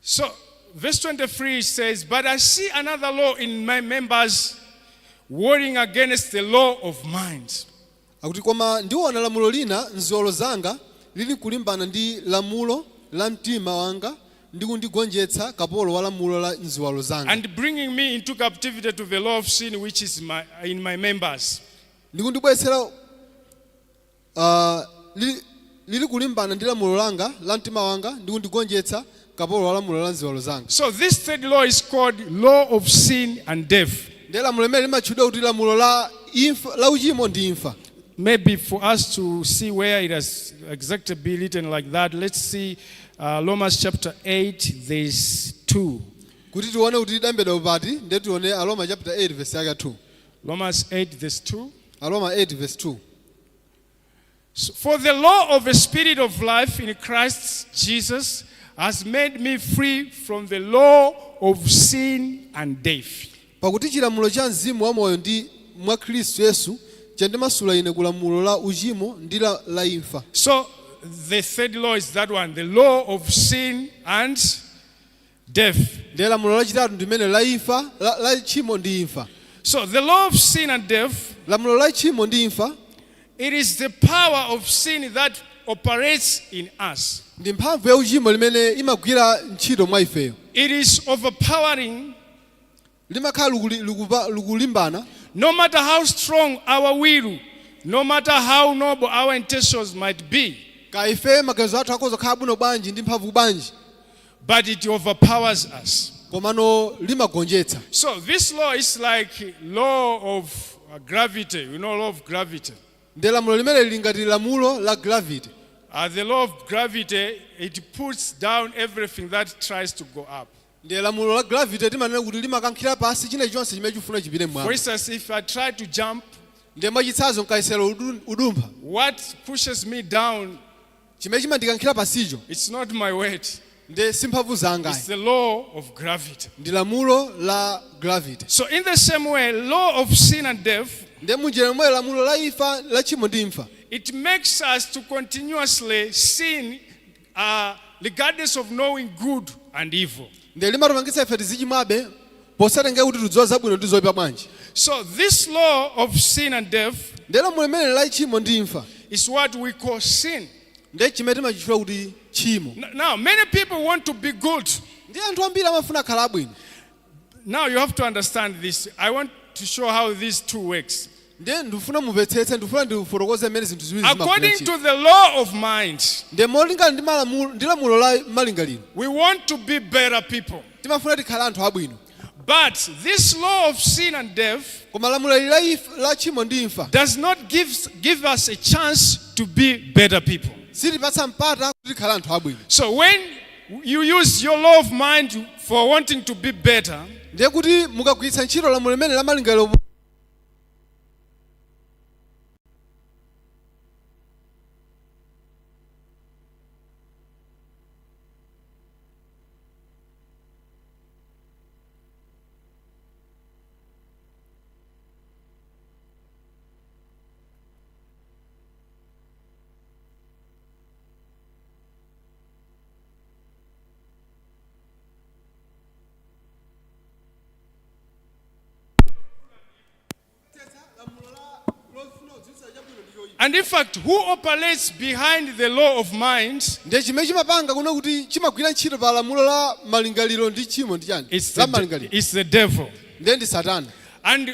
So, verse 23 says, "But I see another law in my members, warring against the law of mind." Akuti koma ndiona lamulo lina m'ziwalo zanga lili kulimbana ndi lamulo la mtima wanga ndi kundigonjetsa kapolo wa lamulo la m'ziwalo zanga. And bringing me into captivity to the law of sin which is in my members. Ndi kundibweretsera lili kulimbana ndi lamulo langa la mtima wanga ndi kundigonjetsa kapolo wa lamulo la m'ziwalo zanga. So this third law is called law of sin and death. Ndi lamulo limene limatchedwa kuti lamulo la imfa, la uchimo ndi imfa. Maybe for us to see where it has exactly been written like that, let's see Romans chapter 8, verse 2. Kuti tione kuti lidambedwa upati, ndiye tione Aroma chapter 8 verse yake 2. Romans 8, verse 2. Aroma 8 verse 2. So, for the law of the Spirit of life in Christ Jesus has made me free from the law of sin and death. Pakuti chilamulo cha mzimu wa moyo ndi mwa Khristu Yesu chandimasula ine kulamulo la uchimo ndi la imfa. So the third law is that one, the law of sin and death. Ndiye lamulo lachitatu ndimene la imfa, la chimo ndi imfa. So the law of sin and death, Lamulo la chimo ndi imfa it is the power of sin that operates in us. ndi mphamvu ya uchimo limene imagwira ntchito mwa ifeyo. It is overpowering. Limakhala lukulimbana. No matter how strong our will, no matter how noble our intentions might be, Ka ife maganizo athu akhoza kukhala bwino bwanji ndi mphamvu bwanji, but it overpowers us. komano limagonjetsa. So this law is like law of gravity. You know law of gravity. Ndiye lamulo limene lili ngati lamulo la gravity. The law of gravity, it puts down everything that tries to go up. Ndiye lamulo la gravity timanena kuti limakankhira pasi china chonse chimene chifuna chipite For mmwamba. instance, if I try to jump, Ndiye mwachitsanzo nkayesera udumpha, what pushes me down, chimene chimandikankhira pasicho it's not my weight. ndiye si mphamvu zanga, It's the law of gravity. ndi lamulo la gravity. So in the same way, law of sin and death, Ndiye munjira yomweyo lamulo la imfa, la chimo ndi imfa, it makes us to continuously sin regardless of knowing good and evil. ndiye limatupangitsa ife tizichimwabe posatengera kuti tidziwa zabwino ndi zoyipa bwanji. So this law of sin and death Ndiye lamulo limene la chimo ndi imfa is what we call sin. ndiye chimene timachitchula kuti chimo. Now, many people want to be good. Ndiye anthu ambiri amafuna khala abwino. Now you have to understand this. I want to show how these two works. Ndiye ndifuna mumvetsetse, ndifuna ndifotokoze mmene zinthu ziwiri According zimagwira. to the law of mind, Ndiye molingana ndi lamulo la malingaliro we want to be better people. timafuna tikhale anthu abwino. But this law of sin and death Koma lamulo ili la chimo ndi imfa does not give us a chance to be better people. silipatsa mpata kuti tikhale anthu abwino. So when you use your law of mind for wanting to be better, Ndiye kuti mukagwiritsa ntchito lamulo limene la malingaliro and in fact, who operates behind the law of mind? ndiye chimene chimapanga kuno kuti chimagwira ntchito pa lamulo la malingaliro ndi chimo ndi chani? La malingaliro. It's the devil. Ndiye ndi Satana. And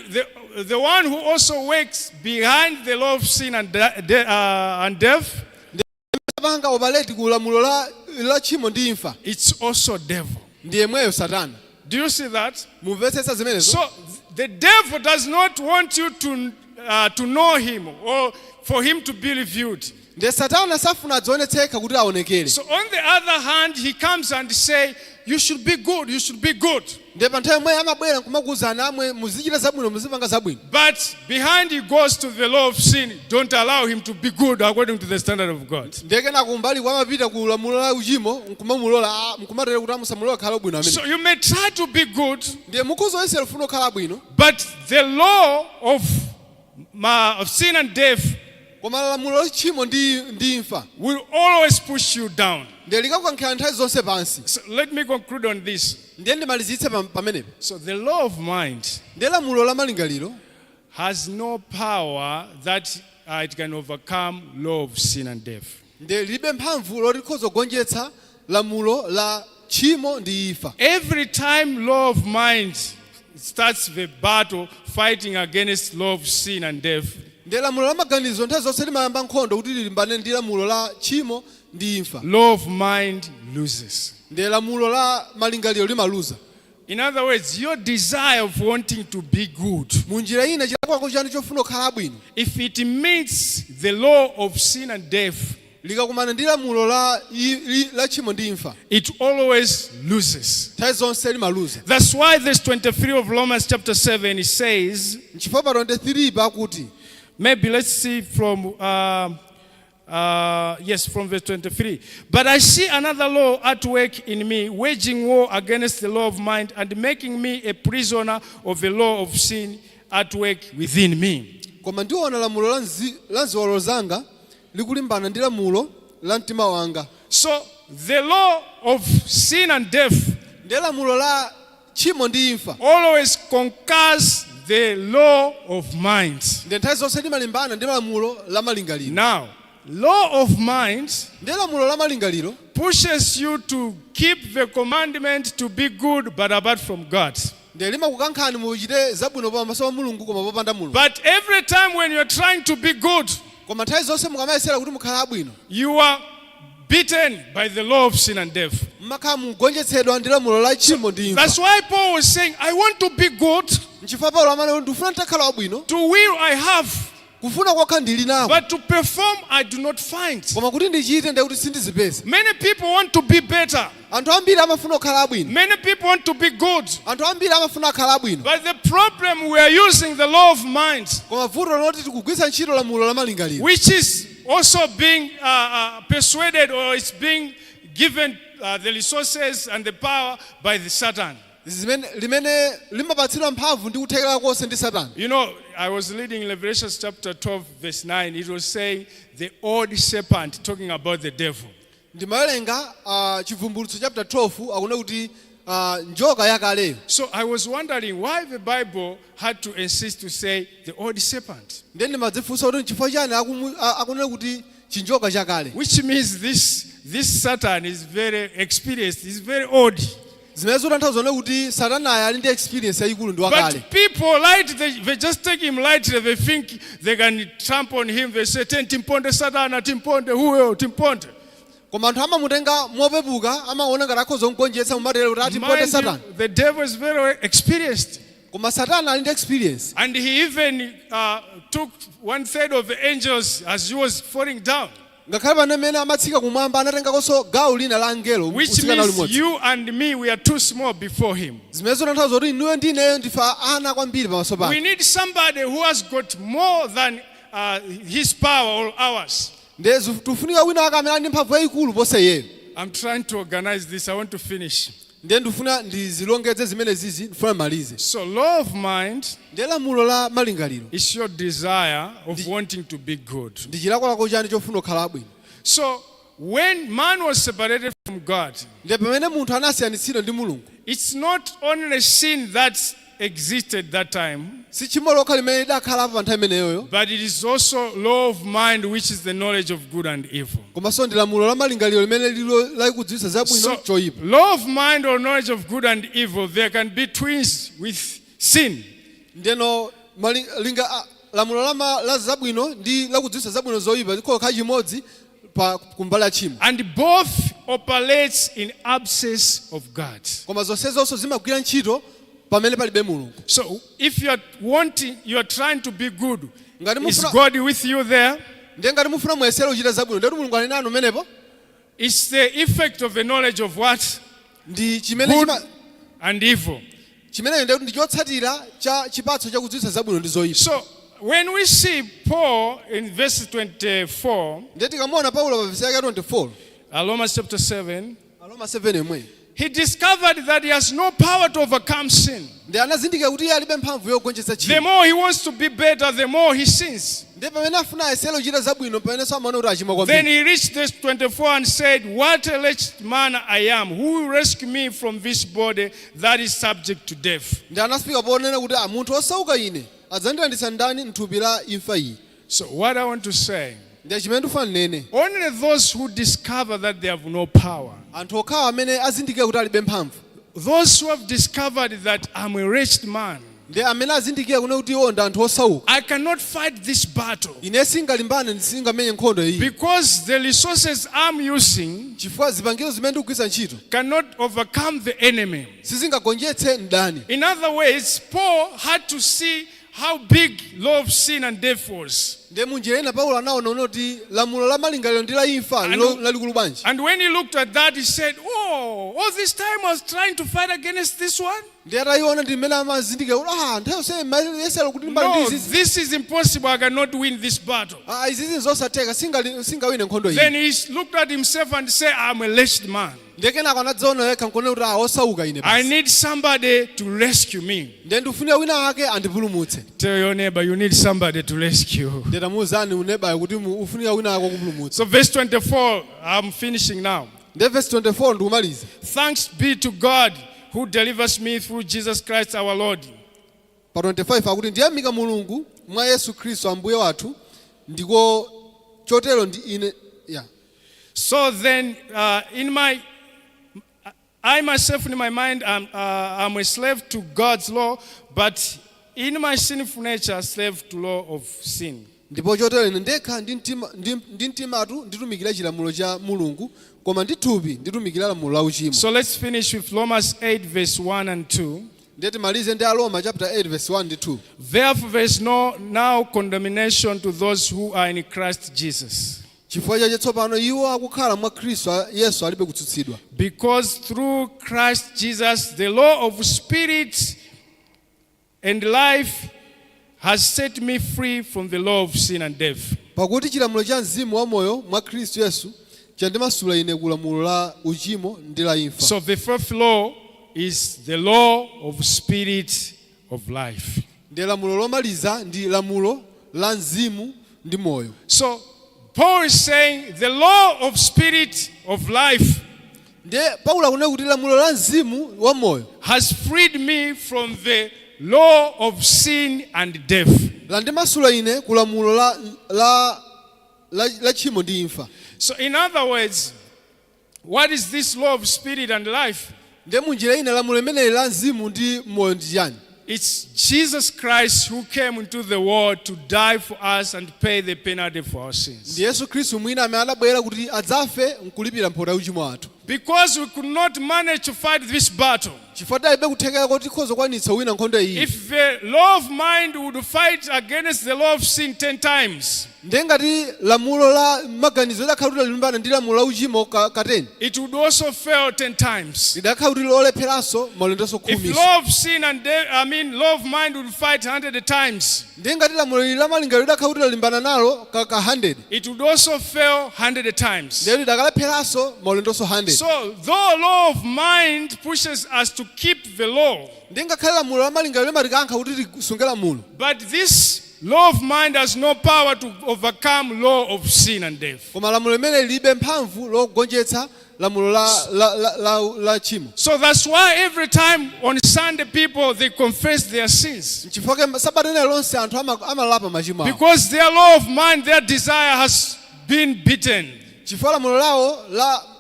the one who also works behind the law of sin and death, Panga obaleti ku lamulo la tchimo ndi imfa. it's also devil. Ndiye mweyo Satana. Do you see that? Mumvetsetsa zimenezo. So the devil does not want you to know him or for him to be revealed. Ndiye Satana safuna adzionetseka kuti aonekere. So on the other hand, he comes and say, you should be good, you should be good. Ndiye pa nthawi imwe amabwera kumakuwuzana amwe muzichita zabwino muzipanga zabwino. But behind he goes to the law of sin. Don't allow him to be good according to the standard of God. Ndiye kena kumbali kwa mapita ku lamulo la uchimo nkumamulola nkumatera kuti amusamulola khala bwino amene. So you may try to be good, Ndiye mukuzoyesera ufuna khala bwino. but the law of sin and death Koma lamulo la tchimo ndi imfa. will always push you down. Ndiye likakukankhira nthawi zonse pansi. So let me conclude on this. Ndiye ndimalizitse pamenepo. So the law of mind Ndiye lamulo la malingaliro has no power that it can overcome law of sin and death. ndiye libe mphamvu loti likhoza kugonjetsa lamulo la tchimo ndi imfa. Every time law of mind starts the battle fighting against law of sin and death, Ndiye lamulo la maganizo nthawi zonse limayamba nkhondo kuti lilimbane ndi lamulo la tchimo ndi imfa. law of mind loses. Ndiye lamulo la malingaliro limaluza. In other words, your desire of wanting to be good, Munjira ina chilakwako chanu chofuna kukhala bwino if it meets the law of sin and death, likakumana ndi lamulo la tchimo ndi imfa, it always loses. nthawi zonse limaluza. That's why verse 23 of Romans chapter 7, it says, Nchifukwa pa 23 pakuti maybe let's see from from verse 23. But I see another law at work in me, waging war against the law of mind and making me a prisoner of the law of sin at work within me. koma ndiona lamulo la ziwalo zanga likulimbana ndi lamulo la mtima wanga. So the law of sin and death Ndiye lamulo la tchimo ndi imfa always conquers the law of mind. ndiye nthawi zonse limalimbana ndi lamulo la malingaliro. Now, law of mind Ndiye lamulo la malingaliro pushes you to keep the commandment to be good but apart from God. ndiye limakukankhani muchite zabwino pamaso pa Mulungu koma popanda Mulungu. But every time when you're trying to be good, Koma nthawi zonse mukamayesera kuti mukhala abwino you are beaten by the law of sin and death. mmakhala mugonjetsedwa ndi lamulo la tchimo ndi imfa. That's why Paul was saying, I want to be good. Nchifukwa Paulo amati ndifuna nditakhala wabwino To will I have, kufuna kwakha ndili nawo but to perform I do not find. koma kuti ndichite ndiye kuti sindizipeza. Many people want to be better. Anthu ambiri amafuna kukhala abwino. Many people want to be good. Anthu ambiri amafuna kukhala abwino. But the problem, we are using the law of mind, Koma vuto loti tikugwiritsa ntchito lamulo la malingaliro. which is also being persuaded, or it's being given the resources and the power by the Satan. Limene limapatsidwa mphamvu ndi kuthekera konse ndi Satana. You know, I was reading Revelation chapter 12, verse 9. It was saying the old serpent, talking about the devil. Ndimawerenga chivumbulutso chapter 12 akuna kuti njoka yakaleyo. So I was wondering why the Bible had to insist to say the old serpent, Ndiye ndimadzifunsa kuti nchifukwa chani akunena kuti chinjoka chakale. which means this Satan is very experienced, is very old. Zimene zotanthauza kuti Satana ali ndi experience yayikulu ndi wakale. But people they just take him lightly. They think they can trample on him. They say, timponde Satana, timponde huyo, timponde. Koma anthu amamutenga mopepuka amaona ngati akhoza kugonjetsa mumatere kuti atimponde Mind Satana. you, the devil is very experienced. Koma Satana ali ndi experience. And he even took 1/3 of the angels as he was falling down. Ngakhale pano amene amatsika kumwamba anatengakonso gawo lina la angelo Which utsikana means limodzi. you and me, we are too small before him. Zimene zotanthauza kuti inuyo ndi ineyo ndife ana kwambiri pamaso We pake. need somebody who has got more than his power or ours. Ndiye tufunika wina wake amene ali ndi mphamvu yayikulu pose iyeyo. I'm trying to organize this. I want to finish. Ndiye ndifuna ndizilongedze zimene zizi ndifuna malize. So law of mind Ndiye lamulo la malingaliro is your desire of wanting to be good. ndi chilakolako chani chofuna kukhala abwino. So when man was separated from God, Ndiye pamene munthu anasiyanitsidwa ndi Mulungu, it's not only sin that existed that time, si tchimo lokha limene lidakhalapo pa nthawi imeneyoyo, but it is also law of mind, which is the knowledge of good and evil. komanso ndi lamulo la malingaliro limene lilo lakudziwitsa zabwino So choyipa. law of mind or knowledge of good and evil, there can be twins with sin. Ndeno lamulo la zabwino ndi lakudziwitsa zabwino zoyipa likhala chimodzi pa kumbali ya tchimo. And both operates in absence of God. Koma zonsezonso zimagwira ntchito pamene palibe Mulungu. So if you are trying to be good, Ngati is mufuna- God with you there? Ndiye ngati mufuna muyesere kuchita zabwino ndiye Mulungu ali nanu menepo. It's the effect of the knowledge of what? Ndi chimene Good and evil. chimene ndi chotsatira cha chipatso chakudziwitsa zabwino ndi zoyipa. So when we see Paul in verse 24, Ndiye tikamuona Paulo pa verse yake 24, Romans chapter 7, Aroma 7 yomwe. he discovered that he has no power to overcome sin. Ndiye anazindikira kuti iye alibe mphamvu yogonjetsa The tchimo. more he wants to be better, the more he sins. Ndiye pamene afuna ayesere kuchita zabwino pamenenso amaona kuti achimwa Then kwambiri. he reached verse 24 and said, "What a wretched man I am. Who will rescue me from this body that is subject to death?" Ndiye anafika ponena kuti munthu osauka ine adzandilanditsa ndani m'thupi la imfa iyi. So what I want to say, Ndiye chimene ndifuna nene, only those who discover that they have no power, anthu okhawa amene azindikira kuti alibe mphamvu, those who have discovered that I'm a wretched man, ndiye amene azindikira kuti iwo ndi anthu osauka. I cannot fight this battle Ine singalimbane singamenye nkhondo iyi. because the resources I'm using Chifukwa zipangizo zimene ndikugwiritsa ntchito cannot overcome the enemy. sizingagonjetse mdani. In other words, Paul had to see how big law of sin and death was. Ndiye munjira ina Paulo anaona kuti lamulo la malingaliro ndi la imfa lalikulu bwanji. And when he looked at that, he said, "Oh, all this time I was trying to fight against this one. Ndiye atayiona ndi mmene amazindikira kuti nthawi yonse mayesera kuti mbali No, ndi izi. this is impossible. I cannot win this battle." Izi zinthu zosatheka singawine nkhondo Then iyi. he looked at himself and said, "I'm a wretched man. Ndiye kenako anadziona yekha nkonena kuti osauka ine I basi. need somebody to rescue me." Ndiye ndifunira wina ake andipulumutse. Tell your neighbor, you need somebody to rescue. Ndiye tamuwuzani unebayo kuti ufunira wina ake kupulumutsa. So verse 24, I'm finishing now. Ndiye verse 24 ndikumaliza. Thanks be to God who delivers me through Jesus Christ our Lord. Pa 25 akuti ndiyamika Mulungu mwa Yesu Khristu ambuye wathu ndiko chotero ndi ine yeah. So then, I myself in my mind, I'm a slave to God's law, but in my sinful nature, a slave to law of sin. Ndipo chotero ine ndekha ndi mtimatu nditumikira chilamulo cha Mulungu koma ndi thupi nditumikira lamulo la uchimo. So let's finish with Romans 8 verse 1 and 2. Ndiye timalize ndi Aroma chapter 8 verse 1 ndi 2. Therefore there is no now condemnation to those who are in Christ Jesus. Chifukwa chache tsopano iwo akukhala mwa Khristu Yesu alibe kutsutsidwa. Because through Christ Jesus, the law of spirit and life has set me free from the law of sin and death. Pakuti chilamulo cha mzimu wa moyo mwa Khristu Yesu chandimasula ine kulamulo la uchimo ndi la imfa. So the fourth law is the law of spirit of life. Ndiye lamulo lomaliza ndi lamulo la mzimu ndi moyo. So Paul is saying the law of spirit of life Ndiye Paulo akunena kuti lamulo la mzimu wa moyo has freed me from the law of sin and death. landimasula ine kulamulo la tchimo ndi imfa. So in other words, what is this law of spirit and life? Ndiye munjira ine lamulo limeneli la mzimu ndi moyo ndi chani? It's Jesus Christ who came into the world to die for us and pay the penalty for our sins. Ndi Yesu Khristu mwina amene anabwera kuti adzafe nkulipira mphotho ya uchimo wathu. Because we could not manage to fight this battle. Chifukwa talibe kuthekera kuti tikhoza kwanitsa wina nkhondo iyi. If the law of mind would fight against the law of sin 10 times, Ndiye ngati lamulo la maganizo lidakhala kuti lilimbana ndi lamulo la uchimo kateni, it would also fail 10 times. lidakhala kuti lolepheranso maulendonso If khumi. law of sin and law of mind would fight 100 times, Ndiye ngati lamulo lili la malingaliro lidakhala kuti lalimbana nalo ka 100, it would also fail 100 times. ndiye lidakalepheranso maulendonso 100. So, though law of mind pushes us to keep the law, Ndiye ngakhale lamulo la malingaliro limatikankha kuti tisunge lamulo, but this law of mind has no power to overcome law of sin and death. koma lamulo limene lilibe mphamvu logonjetsa lamulo la tchimo. So that's why every time on Sunday people they confess their sins. Chifukwa sabata ina lonse anthu amalapa machimo awo. Because their law of mind, their desire has been beaten, Chifukwa lamulo lawo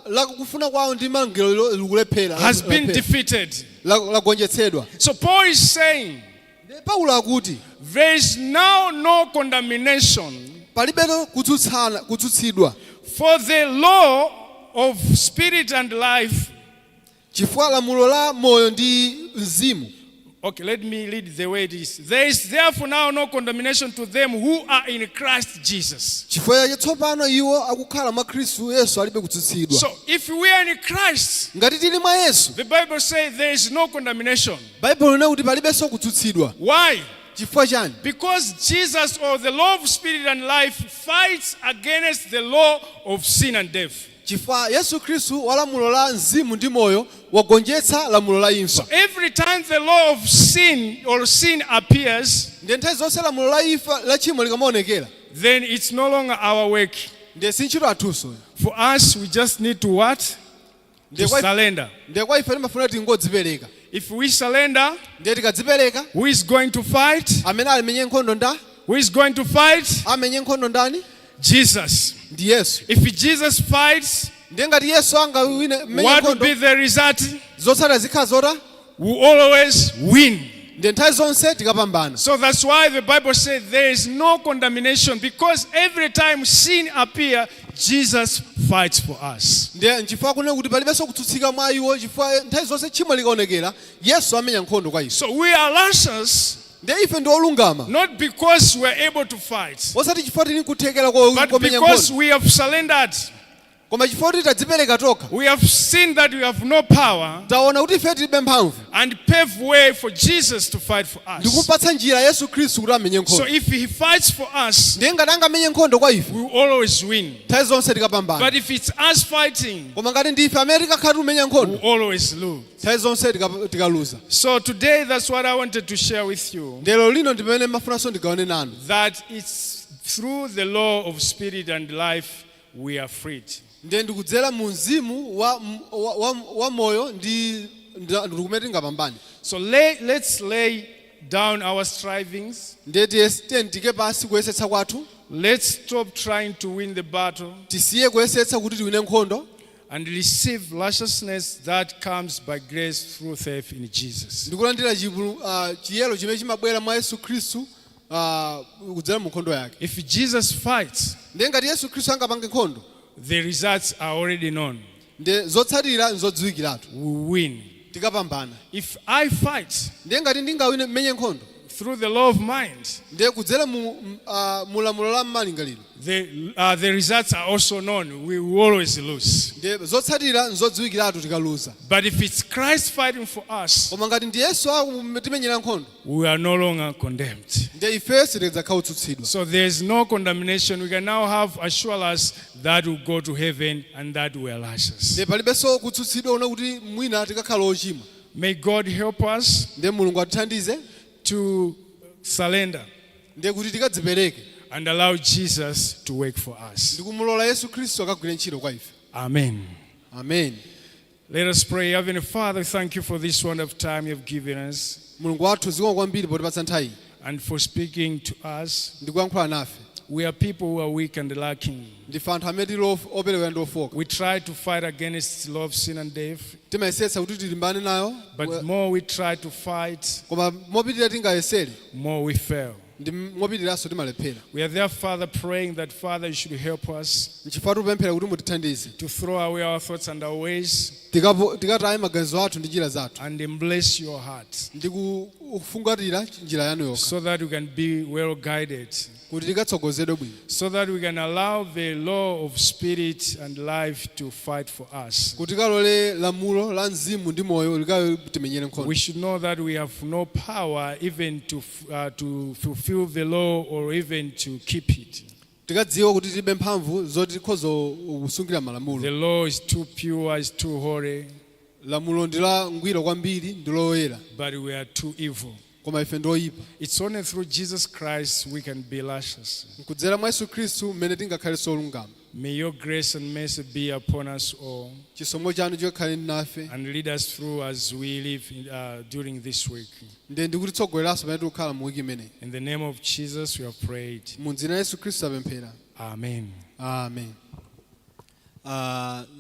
la kufuna kwawo ndi malingaliro likulephera, has been defeated. lagonjetsedwa. So Paul is saying, Paulo akuti there is now no condemnation palibeto kutsutsidwa for the law of spirit and life. chifukwa lamulo la moyo ndi mzimu. Okay, let me read the way it is. There is therefore now no condemnation to them who are in Christ Jesus. chifukwa chatsopano iwo akukhala mwa Khristu Yesu alibe kutsutsidwa. So if we are in Christ, ngati tili mwa Yesu, the Bible says there is no condemnation. Baibulo lina kuti palibenso kutsutsidwa. Why? Chifukwa chani? Because Jesus, or the law of spirit and life, fights against the law of sin and death. chifukwa Yesu Khristu wa lamulo la mzimu ndi moyo wagonjetsa lamulo la imfa. Every time the law of sin or sin appears, ndiye nthawi zonse lamulo la imfa la tchimo likamaonekera, then it's no longer our work. ndiye si ntchito yathunso. For us, we just need to what? To surrender. ndiye kwa ife timafuna kuti tingodzipereka. If we surrender, ndiye tikadzipereka, who is going to fight? amene amenye nkhondo nda? Who is going to fight? amenye nkhondo ndani? Jesus. Ndi Yesu. If Jesus fights, ndiye ngati Yesu angawine menye what will be nkhondo, the result? zotsata zikhala zota, We always win. ndiye nthawi zonse tikapambana. So that's why the Bible says there is no condemnation, because every time sin appears, Jesus fights for us. ndiye nchifukwa kunena kuti palibenso kutsutsika mwa iwo, chifukwa nthawi zonse tchimo likaonekera Yesu amenya nkhondo kwa ife. So we are righteous, ndiye ife ndi olungama, not because we are able to fight, osati chifukwa tili nkuthekera but komenya because nkhondo, we have surrendered. koma chifukwa kuti tadzipereka tokha. We have seen that we have no power Taona kuti ife tilibe mphamvu, and pave way for Jesus to fight for us. ndikupatsa njira Yesu Khristu kuti amenye So nkhondo. if he fights for us, ndiye ngati angamenye nkhondo kwa ife, we will always win. nthawi zonse tikapambana. But if it's us fighting, Koma ngati ndi ife amene tikakhala tikumenya we nkhondo, will always lose. nthawi zonse tikaluza. So today, that's what I wanted to share with you. Lero lino ndimene mafunanso ndigawane nanu, That it's through the law of spirit and life we are freed. ndiye ndikudzera mu mzimu wa moyo ndikumene tingapambane. So let's lay down our strivings. ndiye tiye ndike pasi kuyesetsa kwathu, Let's stop trying to win the battle tisiye kuyesetsa kuti tiwine nkhondo, and receive righteousness that comes by grace through faith in Jesus. ndikulandira chiyero chimene chimabwera mwa Yesu Khristu kudzera mu nkhondo yake. If Jesus fights, ndiye ngati Yesu Khristu angapange nkhondo, the results are already known. ndiye zotsatira nzodziwikiratu, We win. tikapambana. If I fight ndiye ngati ndingawine menye nkhondo, through the law of mind, ndiye kudzera mu lamulo la malingaliro, the results are also known. We will always lose. ndiye zotsatira nzodziwikiratu tikaluza. But if it's Christ fighting for us, Koma ngati ndi Yesu timenyera nkhondo, we are no longer condemned. ndiye ife sitidzakhala kutsutsidwa. So there is no condemnation. We can now have assurance that we go to heaven and that we are righteous. ndiye palibenso kutsutsidwa una kuti mwina tikakhala ochimwa. May God help us ndiye Mulungu atithandize, to surrender ndiye kuti tikadzipereke, and allow Jesus to work for us. ndikumulola Yesu Khristu akagwire ntchito kwa ife. Amen. Amen. Let us pray. Heavenly Father, thank you for this wonderful time you have given us Mulungu wathu zikomo kwambiri potipatsa nthawi and for speaking to us. ndikuyankhula nafe. We are people who are weak and lacking. ndife anthu amene tili operewera ndi ofoka. We try to fight against the law of sin and death, timayesetsa kuti tilimbane nayo, but more we try to fight, koma mopitirira tingayesere, more we fail. ndi mopitiriranso timalephera. We are there, Father, praying that, Father, you should help us Nchifukwa tikupemphera kuti mutithandize, to throw away our thoughts and our ways tikataye maganizo athu ndi njira zathu, and embrace your heart ndi kufungatira njira yanu yokha, so that we can be well guided, kuti tikatsogozedwe bwino, so that we can allow the law of spirit and life to fight for us. kuti tikalole lamulo la mzimu ndi moyo likatimenyere nkhondo. We should know that we have no power even to fulfill the law or even to keep it. Tikadziwa kuti tilibe mphamvu zoti tikhoza kusungira The malamulo. law is too pure, is too holy, Lamulo ndi la ngwiro kwambiri, ndi loyera, but we are too evil. koma ife ndi oyipa. It's only through Jesus Christ we can be righteous. Kudzera mwa Yesu Khristu mmene tingakhalenso olungama. May your grace and mercy be upon us all Chisomo chanu chikhale nafe, and lead us through as we live during this week. ndiye ndikutitsogoleranso pamene tikukhala mu wiki imeneyi. In the name of Jesus we have prayed. Mu dzina la Yesu Khristu apemphera. Amen. Amen.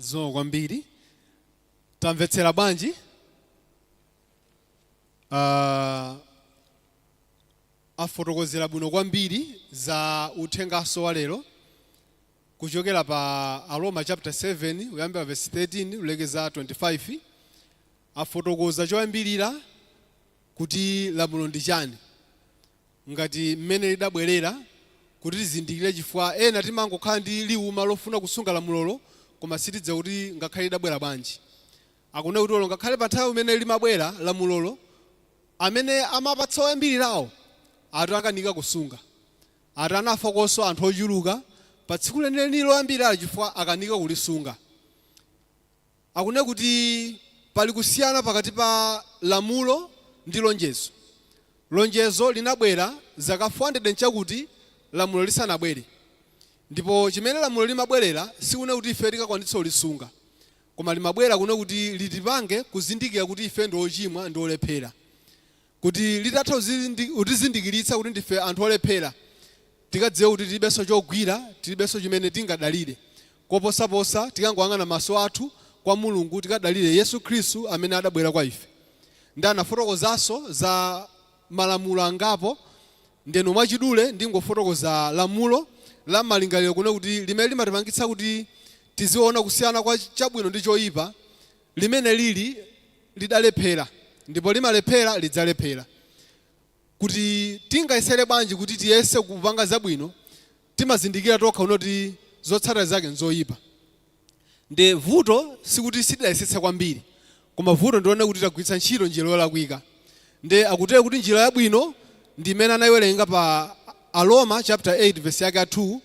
Zikomo kwambiri. Tamvetsera bwanji? afotokozera bwino kwambiri za uthengaso wa lero kuchokera pa Aroma chapter 7 uyambira verse 13 ulekeza 25 afotokoza choyambirira kuti lamulo ndi chani ngati mmene lidabwerera kuti tizindikire chifukwa ena timangokhala ndi liuma lofuna kusunga lamulolo koma sitidziwa kuti ngakhale lidabwera bwanji. Akunena kuti ngakhale pa nthawi imene limabwera lamulolo amene amapatsa oyambirirawo ati akanika kusunga ati anafa konso anthu ochuluka pa tsiku lenileni loyambirira chifukwa akanika kulisunga. Akunena kuti pali kusiyana pakati pa lamulo ndi lonjezo. Lonjezo linabwera zaka 400 chakuti lamulo lisanabwere, ndipo chimene lamulo limabwerera sikune kuti ife tikakwanitsa kulisunga koma limabwera kuno kuti litipange kuzindikira kuti ife ndi ochimwa ndi olephera, kuti litatha kutizindikiritsa kuti ndife anthu olephera tikadziwe kuti tilibenso chogwira, tilibenso chimene tingadalire, koposaposa tikangoyang'ana maso athu kwa Mulungu tikadalire Yesu Khristu amene adabwera kwa ife. Ndi anafotokozanso za malamulo angapo, ndeno mwachidule ndingofotokoza lamulo la malingaliro kuno kuti limene limatipangitsa kuti tiziona kusiyana kwa chabwino ndi choyipa, limene lili lidalephera ndipo limalephera lidzalephera. Kuti tingayesere bwanji kuti tiyese kupanga zabwino timazindikira tokha kuti zotsatira zake nzoyipa. Ndi vuto sikuti sitidayesetse kwambiri koma vuto ndione kuti tagwiritsa ntchito njira yolakwika. Ndi akutera kuti njira yabwino ndi imene anayiwerenga pa Aroma chapter 8 verse yake 2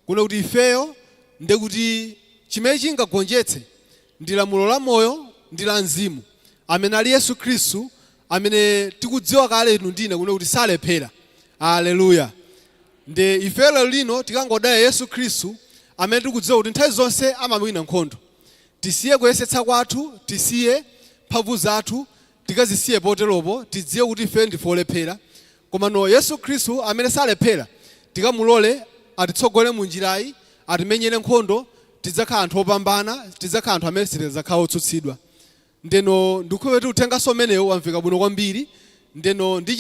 kuno kuti ifeyo ndi kuti chimene chingagonjetse ndi lamulo la moyo ndi la mzimu amene ali Yesu Khristu amene tikudziwa kale inu ndine kuno kuti salephera. Haleluya. Ndi ifelo lino tikangodaya Yesu Khristu amene tikudziwa kuti nthawi zonse amawina nkhondo. Tisiye kuyesetsa kwathu, tisiye mphamvu zathu, tikazisiye poteropo, tidziwe kuti ife ndife olephera. Koma no Yesu Khristu amene salephera tikamulole atitsogole mu njirayi, atimenyere nkhondo, tidzakhala anthu opambana, tidzakhala anthu amene sitidzakhala otsutsidwa. Ndeno ndikuti uthengaso umenewo wamveka bwino kwambiri. Ndeno ndi